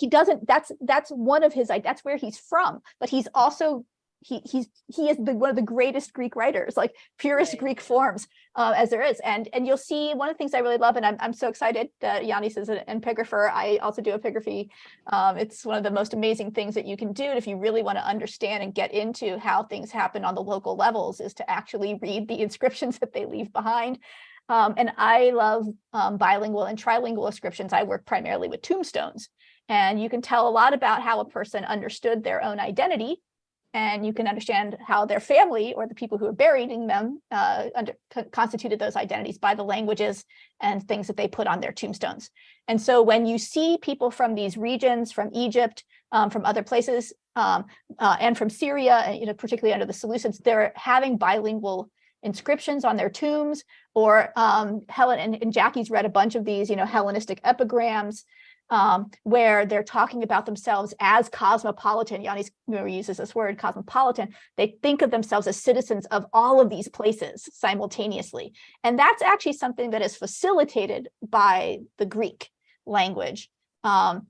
doesn't. That's one of his. That's where he's from. But he's also he is one of the greatest Greek writers, like purest Right. Greek forms as there is. And you'll see one of the things I really love, and I'm so excited that Yannis is an epigrapher. I also do epigraphy. It's one of the most amazing things that you can do if you really want to understand and get into how things happen on the local levels, is to actually read the inscriptions that they leave behind. And I love bilingual and trilingual inscriptions. I work primarily with tombstones, and you can tell a lot about how a person understood their own identity, and you can understand how their family or the people who are burying them constituted those identities by the languages and things that they put on their tombstones. And so when you see people from these regions, from Egypt, from other places, and from Syria, you know, particularly under the Seleucids, they're having bilingual inscriptions on their tombs, or Helen and Jackie's read a bunch of these, you know, Hellenistic epigrams, where they're talking about themselves as cosmopolitan. Yannis uses this word, cosmopolitan. They think of themselves as citizens of all of these places simultaneously. And that's actually something that is facilitated by the Greek language. And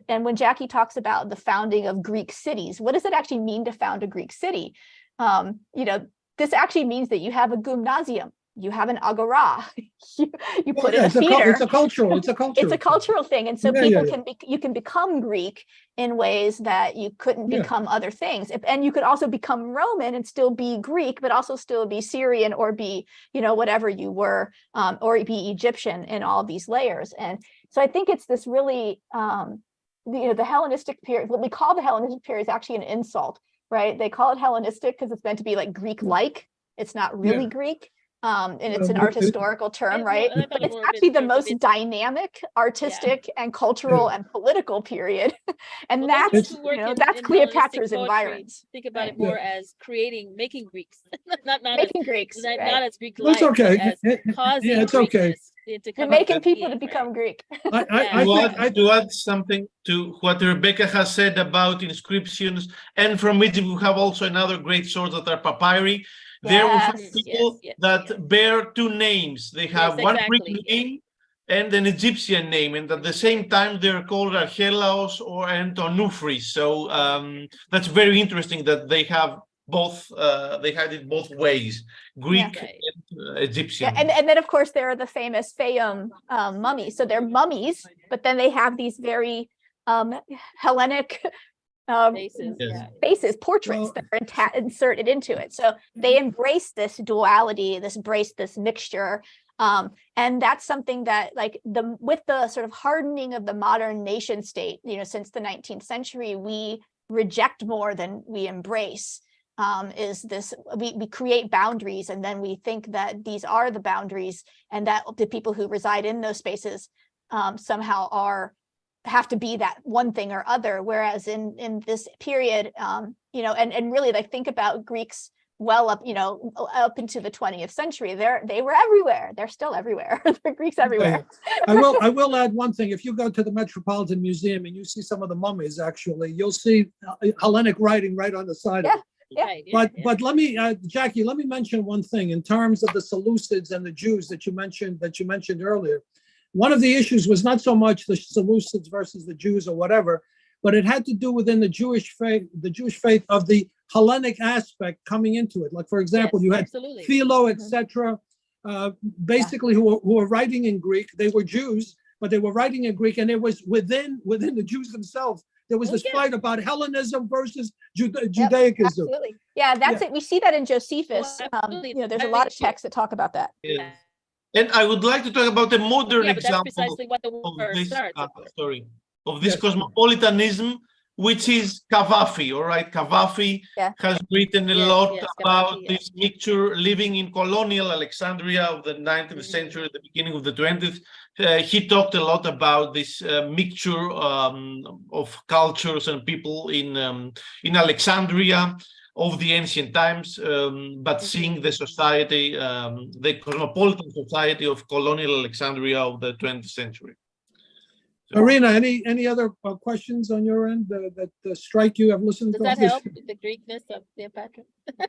when Jackie talks about the founding of Greek cities, what does it actually mean to found a Greek city? You know, this actually means that you have a gymnasium, you have an agora, you put in a theater. It's a cultural thing. And so you can become Greek in ways that you couldn't become other things. And you could also become Roman and still be Greek, but also still be Syrian, or be, you know, whatever you were, or be Egyptian in all these layers. And so I think it's this really, you know, the Hellenistic period, what we call the Hellenistic period, is actually an insult, right? They call it Hellenistic because it's meant to be like Greek-like. It's not really Greek. And it's an art historical term, right? But it's actually the most dynamic, artistic, and cultural and political period. And that's, you know, that's Cleopatra's environment. Think about it more as making Greeks, not making Greeks, not as Greek-like. It's okay. It's okay. You're making people to become Greek. To add something to what Rebecca has said about inscriptions, and from Egypt we have also another great source that are papyri. There we find people that bear two names. They have one Greek name and an Egyptian name, and at the same time they're called Archelaos or Antonoufris. So that's very interesting that they have both. They had it both ways, Greek and Egyptian. And then of course there are the famous Fayum mummies. So they're mummies, but then they have these very Hellenic faces, portraits that are inserted into it. So they embrace this duality, this mixture. And that's something that, like, with the sort of hardening of the modern nation state, you know, since the 19th century, we reject more than we embrace. Is this, we create boundaries, and then we think that these are the boundaries, and that the people who reside in those spaces somehow have to be that one thing or other. Whereas in this period, you know, and really, I think about Greeks well up, you know, up into the 20th century, they were everywhere. They're still everywhere. They're Greeks everywhere. I will add one thing. If you go to the Metropolitan Museum and you see some of the mummies, actually, you'll see Hellenic writing right on the side of it. But let me, Jackie, let me mention one thing in terms of the Seleucids and the Jews that you mentioned earlier. One of the issues was not so much the Seleucids versus the Jews or whatever, but it had to do within the Jewish faith of the Hellenic aspect coming into it. Like, for example, you had Philo, etc., basically who were writing in Greek. They were Jews, but they were writing in Greek, and it was within the Jews themselves. There was this fight about Hellenism versus Judaicism. Absolutely. Yeah, that's it. We see that in Josephus. You know, there's a lot of texts that talk about that. Yeah. And I would like to talk about a modern example of this cosmopolitanism, which is Cavafy. All right, Cavafy has written a lot about this mixture living in colonial Alexandria of the 19th century, at the beginning of the 20th. He talked a lot about this mixture of cultures and people in Alexandria of the ancient times, but seeing the society, the cosmopolitan society of colonial Alexandria of the 20th century. Marina, any other questions on your end that strike you? I've listened Does to that this. help with the Greekness of Cleopatra?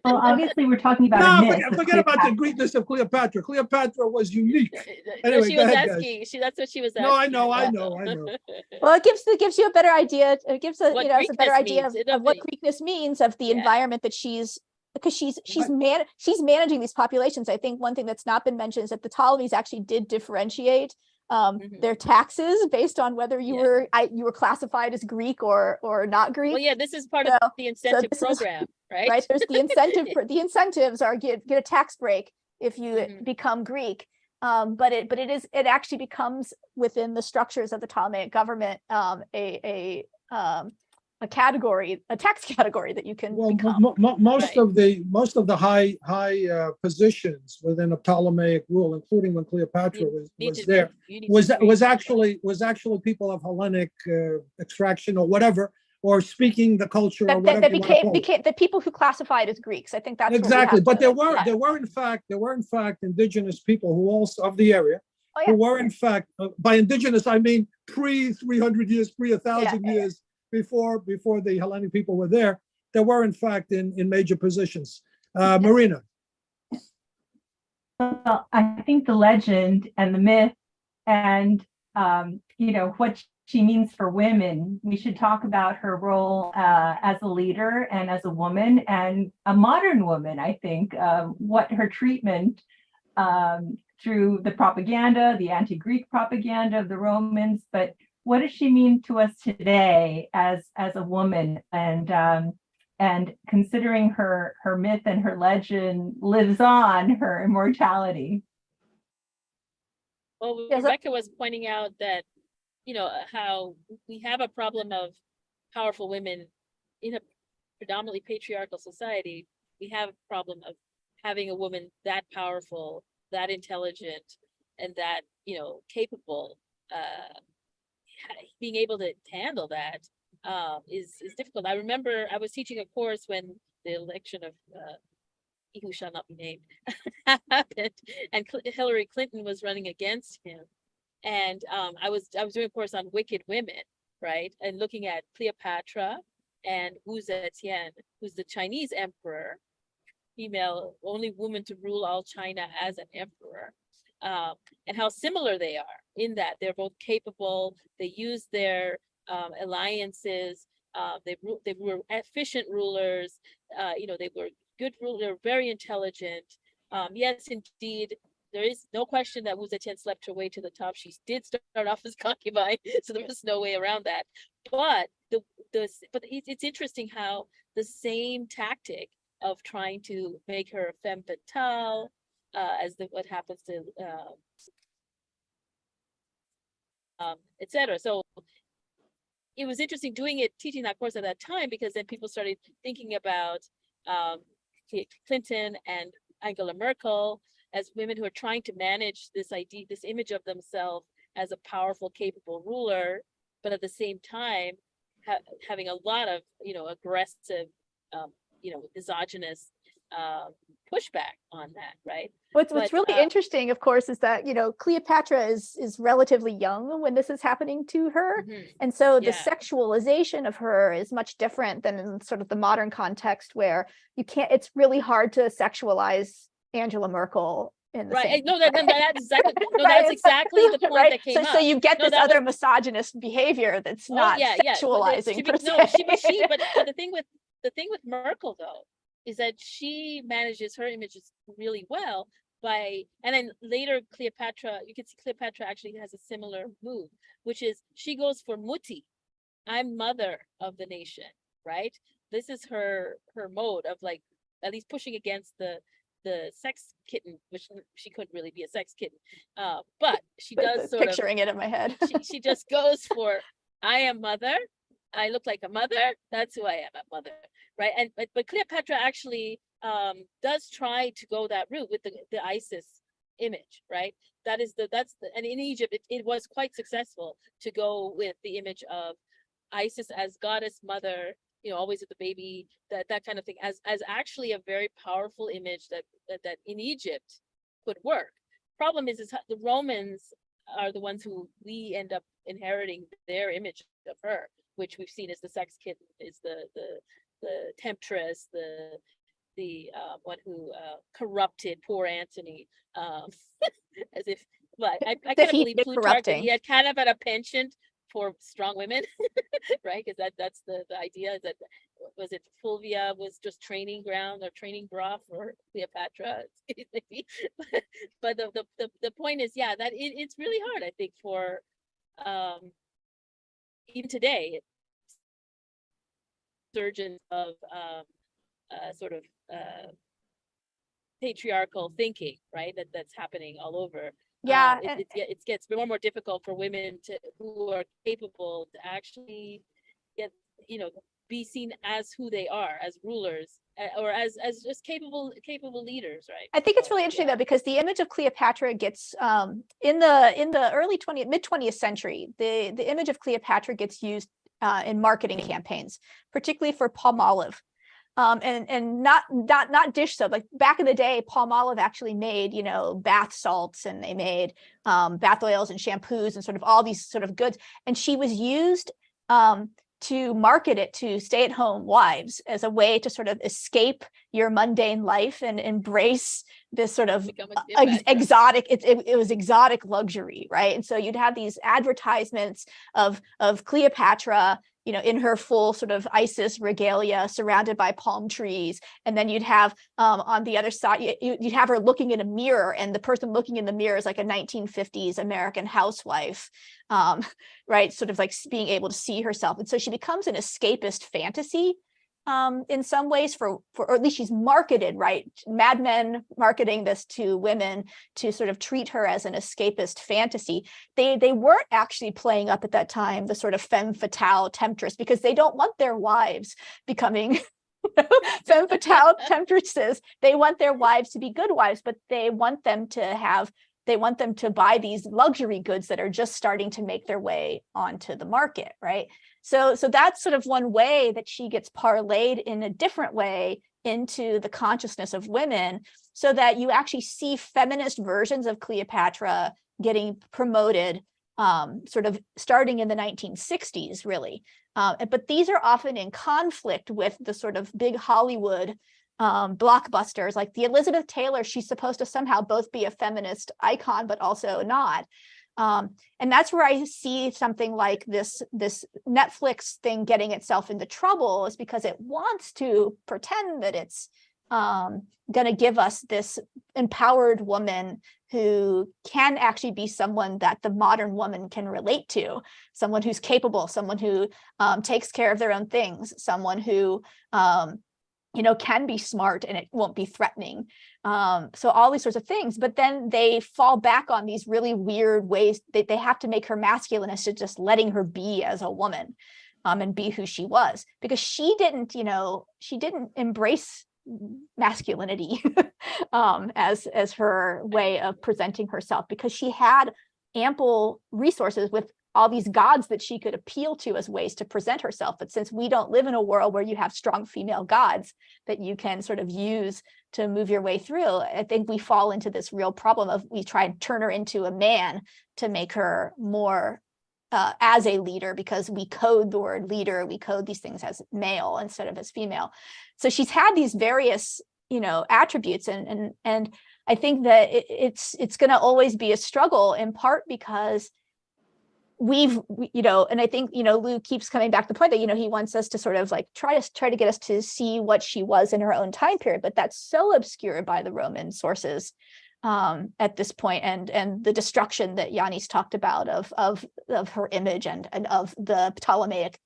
Well, obviously, we're talking about a No, myth. of forget about the Cleopatra. Greekness of Cleopatra. Cleopatra was unique. No, Anyway, she go was ahead, guys. asking. That's what she was asking. No, I know. about. Well, it gives you a better idea. It gives a What you know it's a better Greekness idea means, of what Greekness means, of the Yeah. environment that because she's managing these populations. I think one thing that's not been mentioned is that the Ptolemies actually did differentiate their taxes based on whether you were classified as Greek or not Greek. Well, yeah, this is part of the incentive program, right? Right. There's the incentive. The incentives are get a tax break if you become Greek. But it actually becomes within the structures of the Ptolemaic government a category, a tax category that you can become. Most of the high positions within a Ptolemaic rule, including when Cleopatra was there, was actually people of Hellenic extraction or whatever, or speaking the culture or whatever. That became the people who classified as Greeks. I think that's exactly. But there were in fact indigenous people who also of the area who were in fact by indigenous I mean pre 300 years, pre 1,000 years. Before the Hellenic people were there, there were in fact in major positions. Marina. Well, I think the legend and the myth and what she means for women, we should talk about her role as a leader and as a woman and a modern woman. I think what her treatment through the propaganda, the anti-Greek propaganda of the Romans, but what does she mean to us today as a woman? And considering her myth and her legend lives on, her immortality. Well, Rebecca was pointing out that, how we have a problem of powerful women in a predominantly patriarchal society. We have a problem of having a woman that powerful, that intelligent, and that, capable. Being able to handle that is difficult. I remember I was teaching a course when the election of he who shall not be named happened, and Hillary Clinton was running against him, and I was doing a course on wicked women, right, and looking at Cleopatra and Wu Zetian, who's the Chinese emperor, female, only woman to rule all China as an emperor. And how similar they are in that they're both capable. They use their alliances. They were efficient rulers. They were good rulers. They were very intelligent. Yes, indeed, there is no question that Wu Zetian slept her way to the top. She did start off as concubine, so there was no way around that. But it's interesting how the same tactic of trying to make her femme fatale, as what happens to etc. So it was interesting teaching that course at that time, because then people started thinking about Clinton and Angela Merkel as women who are trying to manage this image of themselves as a powerful, capable ruler, but at the same time having a lot of aggressive, misogynist pushback on that, right? What's really interesting, of course, is that Cleopatra is relatively young when this is happening to her, and so the sexualization of her is much different than in sort of the modern context, where it's really hard to sexualize Angela Merkel in the same. That's exactly the point that came up. So you get this other misogynist behavior that's not sexualizing. But the thing with Merkel though is that she manages her images really well and then later Cleopatra, you can see Cleopatra actually has a similar move, which is she goes for muti. I'm mother of the nation, right? This is her mode of like at least pushing against the sex kitten, which she couldn't really be a sex kitten, but she does sort picturing it in my head. she just goes for I am mother. I look like a mother. That's who I am, a mother, right? And but Cleopatra actually does try to go that route with the Isis image, right? And in Egypt it was quite successful to go with the image of Isis as goddess mother, always with the baby, that kind of thing, as actually a very powerful image that in Egypt could work. Problem is the Romans are the ones who we end up inheriting their image of her, which we've seen as the sex kitten, is the temptress, the one who corrupted poor Antony, as if, well, I kind of believe Plutarch that he had kind of a penchant for strong women, right? Because that's the idea, is that, was it Fulvia was just training ground or training bra for Cleopatra? But the point is, yeah, that it's really hard, I think, for even today, surgeons of sort of patriarchal thinking, right? That's happening all over. Yeah, it gets more and more difficult for women who are capable to actually get, be seen as who they are, as rulers, or as just capable leaders, right? I think it's really interesting though, because the image of Cleopatra gets in the early mid 20th century, the image of Cleopatra gets used in marketing campaigns, particularly for Palmolive. And not dish soap. Like back in the day, Palmolive actually made, bath salts, and they made bath oils and shampoos and sort of all these sort of goods. And she was used to market it to stay-at-home wives as a way to sort of escape your mundane life and embrace this sort of exotic, it was exotic luxury, right? And so you'd have these advertisements of Cleopatra, in her full sort of Isis regalia, surrounded by palm trees. And then you'd have on the other side, you'd have her looking in a mirror, and the person looking in the mirror is like a 1950s American housewife, right? Sort of like being able to see herself. And so she becomes an escapist fantasy in some ways, or at least she's marketed, right? Mad Men marketing this to women to sort of treat her as an escapist fantasy. They weren't actually playing up at that time the sort of femme fatale temptress, because they don't want their wives becoming femme fatale temptresses. They want their wives to be good wives, but they want them to buy these luxury goods that are just starting to make their way onto the market, right? So that's sort of one way that she gets parlayed in a different way into the consciousness of women, so that you actually see feminist versions of Cleopatra getting promoted, sort of starting in the 1960s, really. But these are often in conflict with the sort of big Hollywood blockbusters, like the Elizabeth Taylor. She's supposed to somehow both be a feminist icon, but also not. And that's where I see something like this Netflix thing getting itself into trouble, is because it wants to pretend that it's going to give us this empowered woman who can actually be someone that the modern woman can relate to, someone who's capable, someone who takes care of their own things, someone who can be smart and it won't be threatening. So all these sorts of things, but then they fall back on these really weird ways that they have to make her masculine as to just letting her be as a woman, and be who she was, because she didn't embrace masculinity as her way of presenting herself, because she had ample resources with all these gods that she could appeal to as ways to present herself. But since we don't live in a world where you have strong female gods that you can sort of use to move your way through, I think we fall into this real problem of we try and turn her into a man to make her more as a leader, because we code the word leader, we code these things as male instead of as female. So she's had these various, attributes, and I think that it's going to always be a struggle, in part because and I think, Lou keeps coming back to the point that, he wants us to sort of like try to get us to see what she was in her own time period, but that's so obscured by the Roman sources at this point, and the destruction that Yannis talked about of her image and of the Ptolemaic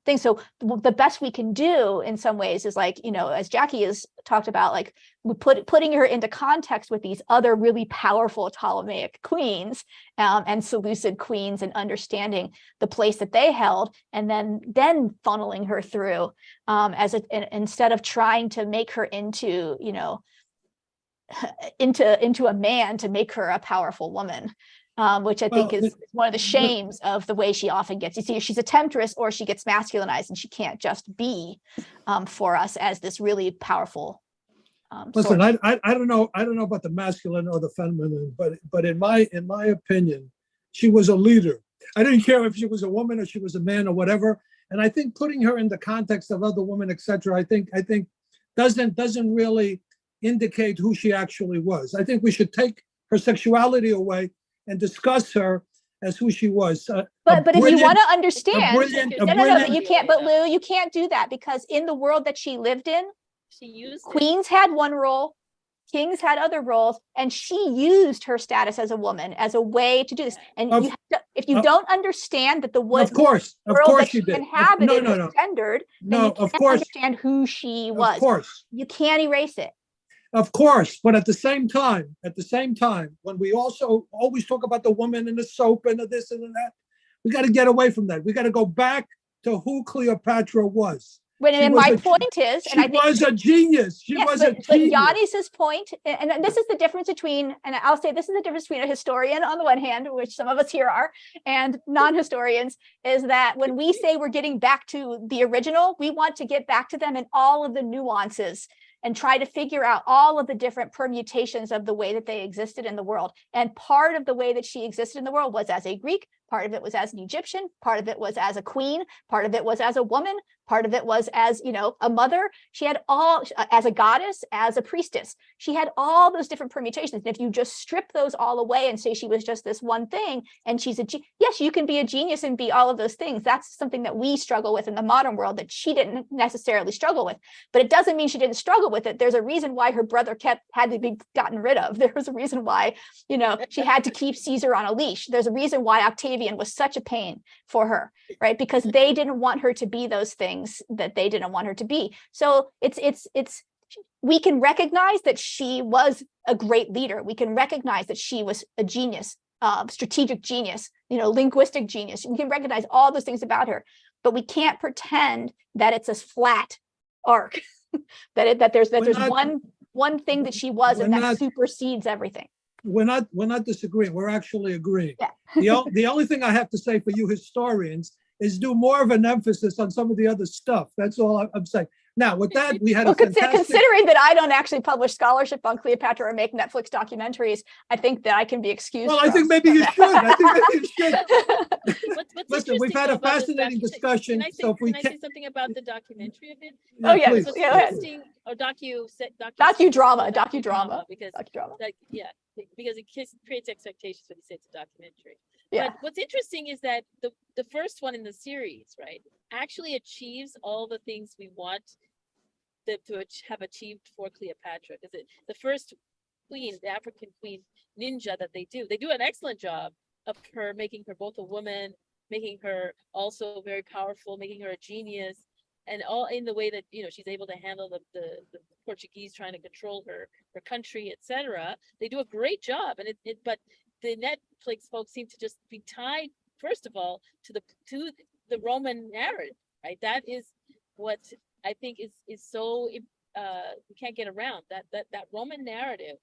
thing. So the best we can do in some ways is, like, as Jackie has talked about, like putting her into context with these other really powerful Ptolemaic queens and Seleucid queens, and understanding the place that they held, and then funneling her through instead of trying to make her into a man to make her a powerful woman. Which I think is one of the shames of the way she often gets. You see, she's a temptress, or she gets masculinized, and she can't just be for us as this really powerful Listen, source. I don't know about the masculine or the feminine, but in my opinion, she was a leader. I didn't care if she was a woman or she was a man or whatever. And I think putting her in the context of other women, etc., I think doesn't really indicate who she actually was. I think we should take her sexuality away and discuss her as who she was. But if you want to understand, brilliant, you can't. But Lou, you can't do that, because in the world that she lived in, She used it. queens had one role, kings had other roles, and she used her status as a woman as a way to do this. And Of- you have to, if you don't understand that the Of course world that she she did. inhabited No, was gendered, then no, you of can't course, understand who she of was. course. You can't erase it. Of course, but at the same time, when we also always talk about the woman and the soap and the this and the that, we got to get away from that. We got to go back to who Cleopatra was. And my point is, She was a genius. She was a but genius. Yannis's point, and this is the difference between, and I'll say this is the difference between a historian on the one hand, which some of us here are, and non-historians, is that when we say we're getting back to the original, we want to get back to them in all of the nuances and try to figure out all of the different permutations of the way that they existed in the world. And part of the way that she existed in the world was as a Greek, part of it was as an Egyptian, part of it was as a queen, part of it was as a woman, part of it was as, a mother. She had all, as a goddess, as a priestess. She had all those different permutations. And if you just strip those all away and say she was just this one thing, and she's yes, you can be a genius and be all of those things. That's something that we struggle with in the modern world that she didn't necessarily struggle with. But it doesn't mean she didn't struggle with it. There's a reason why her brother had to be gotten rid of. There was a reason why, she had to keep Caesar on a leash. There's a reason why Octavian was such a pain for her, right? Because they didn't want her to be those things that they didn't want her to be. So we can recognize that she was a great leader. We can recognize that she was a genius, strategic genius, linguistic genius. We can recognize all those things about her, but we can't pretend that it's a flat arc, that there's one thing that she was and that supersedes everything. We're not disagreeing. We're actually agreeing. Yeah. The only thing I have to say for you historians is do more of an emphasis on some of the other stuff. That's all I'm saying. Now, with that, we had considering that I don't actually publish scholarship on Cleopatra or make Netflix documentaries, I think that I can be excused. Well, I think maybe you should. Listen, we've had a fascinating discussion. Can I say something about the documentary of it? Oh, yeah. Please. Go ahead. Or Docudrama. Because it creates expectations when you say it's a documentary. Yeah. But what's interesting is that the first one in the series, right, actually achieves all the things we want to have achieved for Cleopatra. Because the first queen, the African queen ninja that they do an excellent job of her, making her both a woman, making her also very powerful, making her a genius, and all in the way that she's able to handle the Portuguese trying to control her country, etc. They do a great job, and but the Netflix folks seem to just be tied, first of all, to the Roman narrative, right? That is what I think is so we can't get around. That Roman narrative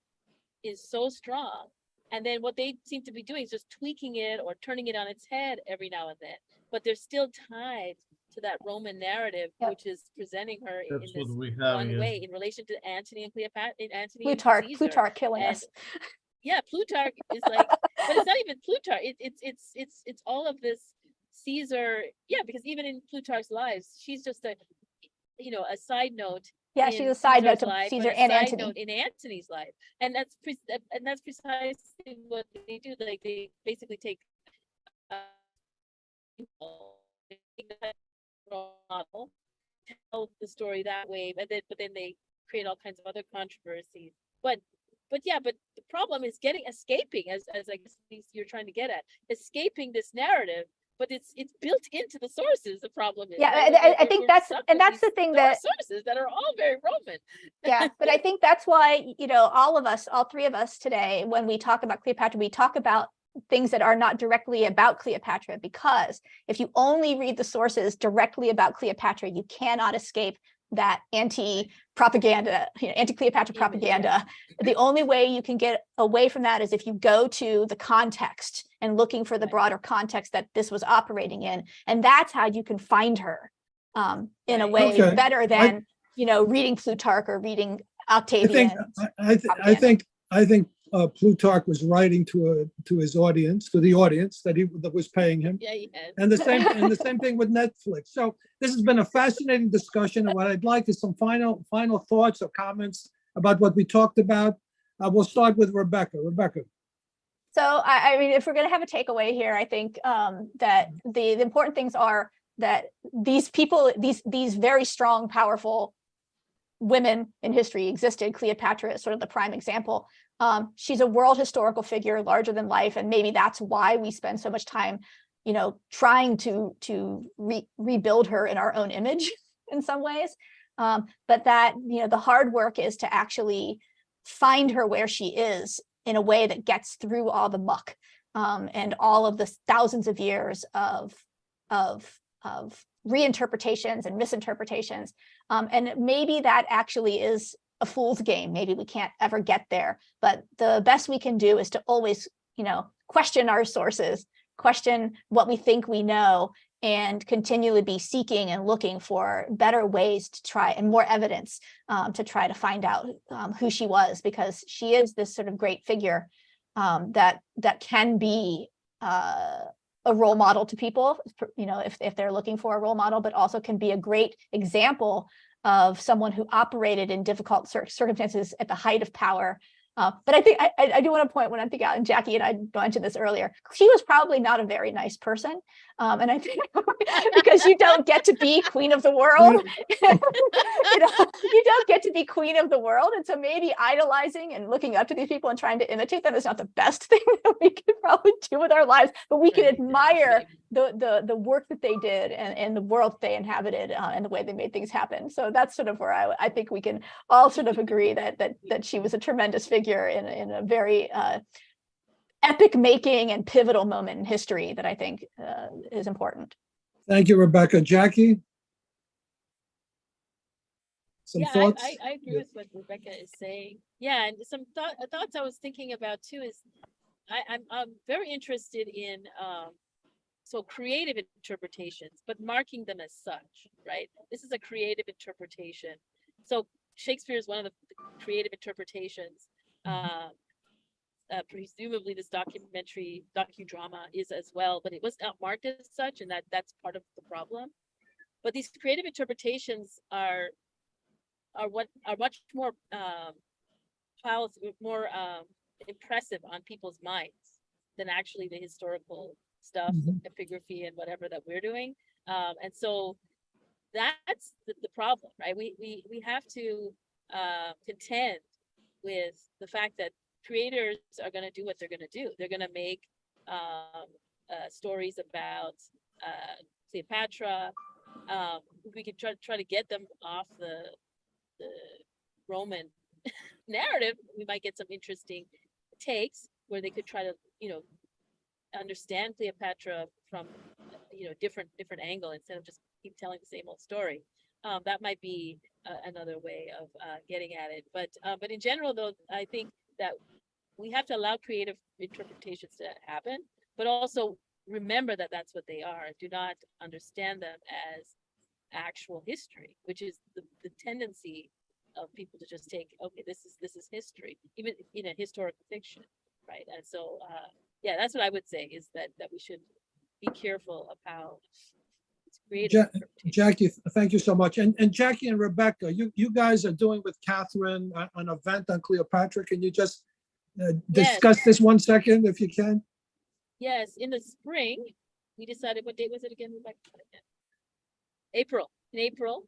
is so strong, and then what they seem to be doing is just tweaking it or turning it on its head every now and then. But they're still tied to that Roman narrative, which is presenting her in this one way in relation to Antony and Cleopatra. Plutarch killing us. Yeah, Plutarch is like, but it's not even Plutarch. It's all of this Caesar. Yeah, because even in Plutarch's lives, she's just a side note. Yeah, she's a side note to Caesar and Antony. In Antony's life, and that's precisely what they do. Like they basically take model, tell the story that way, but then they create all kinds of other controversies. But the problem is escaping, as I guess you're trying to get at, escaping this narrative. But it's built into the sources. The problem is, I think that's the thing, that sources that are all very Roman. Yeah, but I think that's why all three of us today, when we talk about Cleopatra, we talk about things that are not directly about Cleopatra, because if you only read the sources directly about Cleopatra, you cannot escape that anti-Cleopatra propaganda. The only way you can get away from that is if you go to the context and looking for the broader context that this was operating in. And that's how you can find her in a way better than, reading Plutarch or reading Octavian. I think Plutarch was writing to his audience, to the audience that was paying him. Yeah, he has. And the same thing with Netflix. So this has been a fascinating discussion, and what I'd like is some final thoughts or comments about what we talked about. We'll start with Rebecca. Rebecca. So I mean, if we're going to have a takeaway here, I think that the important things are that these people, these very strong, powerful women in history existed. Cleopatra is sort of the prime example. She's a world historical figure, larger than life, and maybe that's why we spend so much time, trying to rebuild her in our own image in some ways. But that the hard work is to actually find her where she is in a way that gets through all the muck and all of the thousands of years of reinterpretations and misinterpretations. And maybe that actually is a fool's game. Maybe we can't ever get there, but the best we can do is to always, question our sources, question what we think we know, and continually be seeking and looking for better ways to try and more evidence to try to find out who she was, because she is this sort of great figure that can be a role model to people, if they're looking for a role model, but also can be a great example of someone who operated in difficult circumstances at the height of power. But I think I do want to point, when I think out, and Jackie and I mentioned this earlier, she was probably not a very nice person. And I think because you don't get to be queen of the world, you don't get to be queen of the world. And so maybe idolizing and looking up to these people and trying to imitate them is not the best thing that we could probably do with our lives, but we can admire the work that they did and the world they inhabited and the way they made things happen. So that's sort of where I think we can all sort of agree that she was a tremendous figure in a very epic making and pivotal moment in history that I think is important. Thank you, Rebecca. Jackie? Some thoughts? I agree with what Rebecca is saying. Yeah, and some thoughts I was thinking about too is I'm very interested in so creative interpretations, but marking them as such, right? This is a creative interpretation. So Shakespeare is one of the creative interpretations. Presumably this docudrama is as well, but it was not marked as such, and that's part of the problem. But these creative interpretations are much more impressive on people's minds than actually the historical stuff, epigraphy and whatever that we're doing. And so that's the problem, right? We have to contend with the fact that creators are going to do what they're going to do. They're going to make stories about Cleopatra. We could try to get them off the Roman narrative. We might get some interesting takes where they could try to, understand Cleopatra from, different angle instead of just keep telling the same old story. That might be another way of getting at it. But in general, though, I think that we have to allow creative interpretations to happen, but also remember that that's what they are. Do not understand them as actual history, which is the tendency of people to just take, okay, this is history, even in a historical fiction, right? And so, yeah, that's what I would say, is that we should be careful of how it's creative. Jackie, thank you so much. And Jackie and Rebecca, you guys are doing with Catherine an event on Cleopatra. Can you just discuss this 1 second, if you can? Yes, in the spring, we decided, what date was it again, Rebecca? April. In April,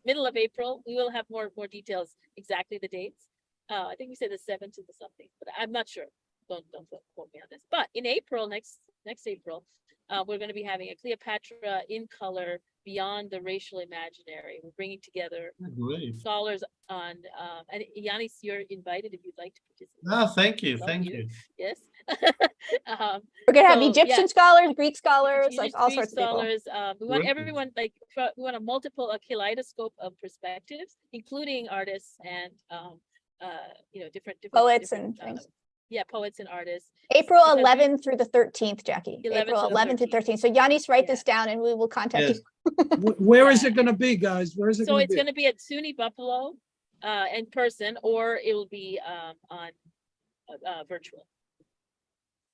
middle of April, we will have more details, exactly the dates. I think we said the 7th to the something, but I'm not sure. Don't quote me on this. But in April, next April, we're going to be having a Cleopatra in color beyond the racial imaginary. We're bringing together scholars on, and Yannis, you're invited if you'd like to participate. Thank you. Thank you. Yes. We're going to have Egyptian scholars, Greek scholars, like all sorts of scholars. people. We want everyone, we want a kaleidoscope of perspectives, including artists and, different poets and things. Poets and artists. April 11th through the 13th, Jackie. April 11th through 13th. So Yannis, write this down and we will contact you. Where is it going to be, guys? Where is it So going to be? It's going to be at SUNY Buffalo in person, or it will be on virtual.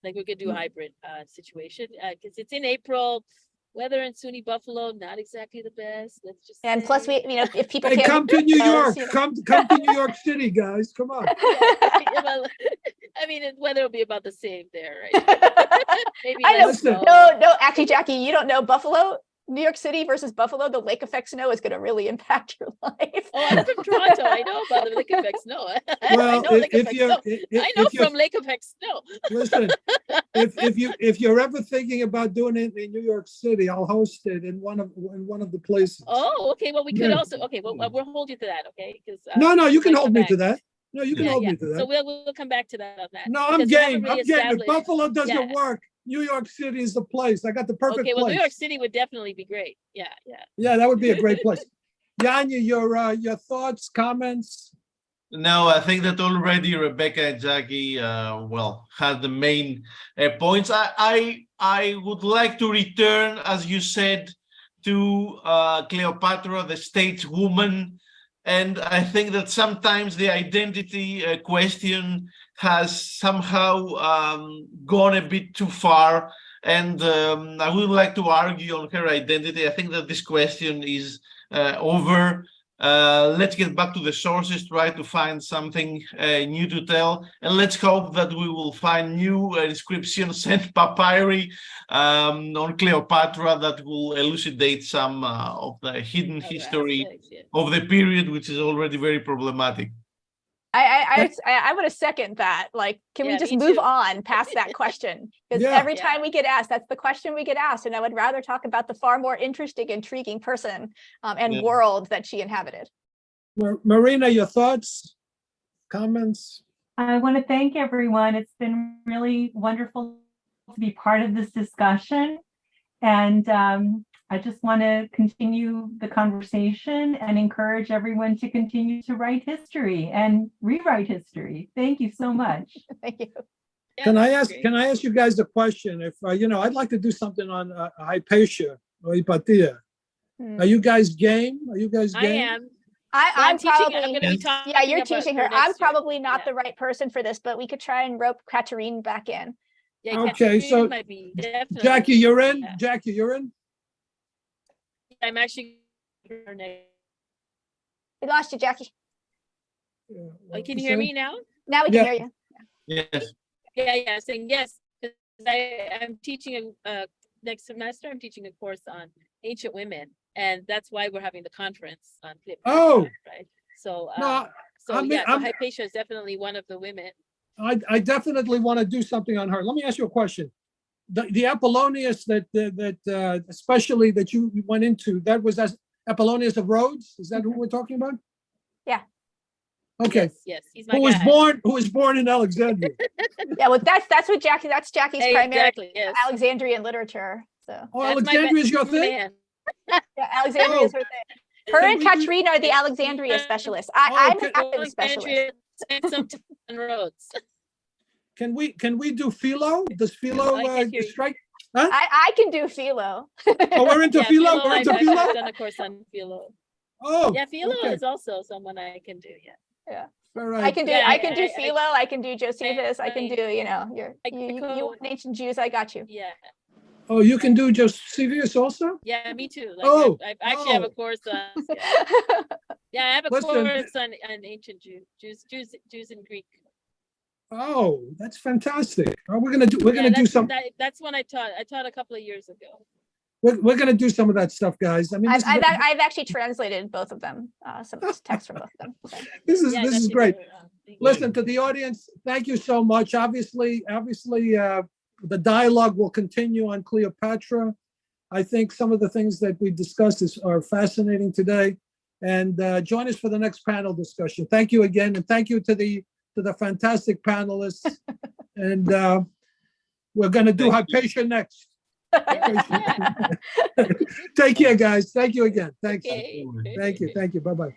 Like we could do a hybrid situation because it's in April. Weather in SUNY Buffalo, not exactly the best. Let's just And say. plus, we, if people Hey, can't come to New York. you know. Come to New York City, guys. Come on. Yeah, well, I mean, the weather will be about the same there, right? Maybe I know. less snow. No, actually, Jackie, you don't know Buffalo, New York City versus Buffalo. The lake effect snow is going to really impact your life. Oh, I'm from Toronto. I know about the lake effect snow. I Well, know lake if effect you're, snow. I know if you're, from lake effect snow. listen, if you're ever thinking about doing it in New York City, I'll host it in one of the places. Oh, okay. Well, we could Yeah. also. Okay, well, we'll hold you to that. Okay, because No, you we can might hold come me back. to that. No, you can Yeah, hold yeah. me to that. So we'll come back to that on that. No, I'm because we haven't game. really I'm game. If established- Buffalo doesn't Yeah. work, New York City is the place. I got the perfect Okay, well, place. New York City would definitely be great. Yeah, yeah. Yeah, that would be a great place. Yanni, your thoughts, comments? No, I think that already Rebecca and Jackie, well, had the main points. I would like to return, as you said, to Cleopatra, the stateswoman. And I think that sometimes the identity question has somehow gone a bit too far. And I would like to argue on her identity. I think that this question is over. Let's get back to the sources, try to find something new to tell, and let's hope that we will find new inscriptions and papyri on Cleopatra that will elucidate some of the hidden Other history aspects, yeah. of the period, which is already very problematic. I would second that. Like, can we Yeah, just me move too. on past that question? Because Yeah. every Yeah. time we get asked, that's the question we get asked. And I would rather talk about the far more interesting, intriguing person and Yeah. world that she inhabited. Marina, your thoughts, comments? I want to thank everyone. It's been really wonderful to be part of this discussion. And I just want to continue the conversation and encourage everyone to continue to write history and rewrite history. Thank you so much. Thank you. Yeah, Can I that's ask? great. Can I ask you guys a question? If I'd like to do something on Hypatia or Hypatia. Hmm. Are you guys game? Are you guys I game? am. I'm teaching. I'm probably, going to be talking. yeah, you're about teaching her. next I'm year. probably not Yeah. the right person for this, but we could try and rope Katerine back in. Yeah, Okay, Katerina so might be definitely. Jackie, you're in. Yeah. Jackie, you're in. I'm actually. Oh, We lost you, Jackie. can you hear me now? Now we can Yeah. hear you. Yes. Yeah, saying yes. 'Cause I'm teaching next semester. I'm teaching a course on ancient women, and that's why we're having the conference on Cleopatra. Oh. Right. So, No, so I mean, yeah, so I'm- Hypatia is definitely one of the women. I definitely want to do something on her. Let me ask you a question. The Apollonius that especially that you went into, that was as Apollonius of Rhodes. Is that who we're talking about? Yeah. Okay. Yes, he's my Who guy. was born in Alexandria? Yeah, well, that's what Jackie, that's Jackie's primary Exactly. Yes. Alexandrian literature. So Oh, That's my Alexandria is your best thing? man. yeah, Alexandria is her thing. Her Can and we do- Katrina are the Alexandria specialists. Oh, I'm can- an Athens specialist. Alexandria spent some time on roads. Can we do Philo? Does Philo I can't hear you. strike? I can do philo. Oh, we're into Yeah, Philo. We're into I've Philo. done a course on philo. Oh, Yeah, philo okay. is also someone I can do. Yeah. All right. I can do Yeah, I can do I- philo. I can do Josephus. I can I- do you I want ancient Jews. I got you. Yeah. Oh, you can do Josephus also? Yeah, me too. Like Oh, I actually have oh. a course on. Yeah, I have a Listen, course on ancient Jews in Greek. Oh, that's fantastic. Oh, we're gonna do that's, some. That's one I taught. I taught a couple of years ago. We're gonna do some of that stuff, guys. I mean, I've actually translated both of them. Some text from both of them. So. this Yeah, is that's great. thank you. Listen, to the audience, thank you so much. Obviously, the dialogue will continue on Cleopatra. I think some of the things that we discussed are fascinating today. And join us for the next panel discussion. Thank you again, and thank you to the fantastic panelists. And we're going to do Hypatia next. Yeah. Take care, guys. Thank you again. Thanks. Okay. Thank you. Bye-bye.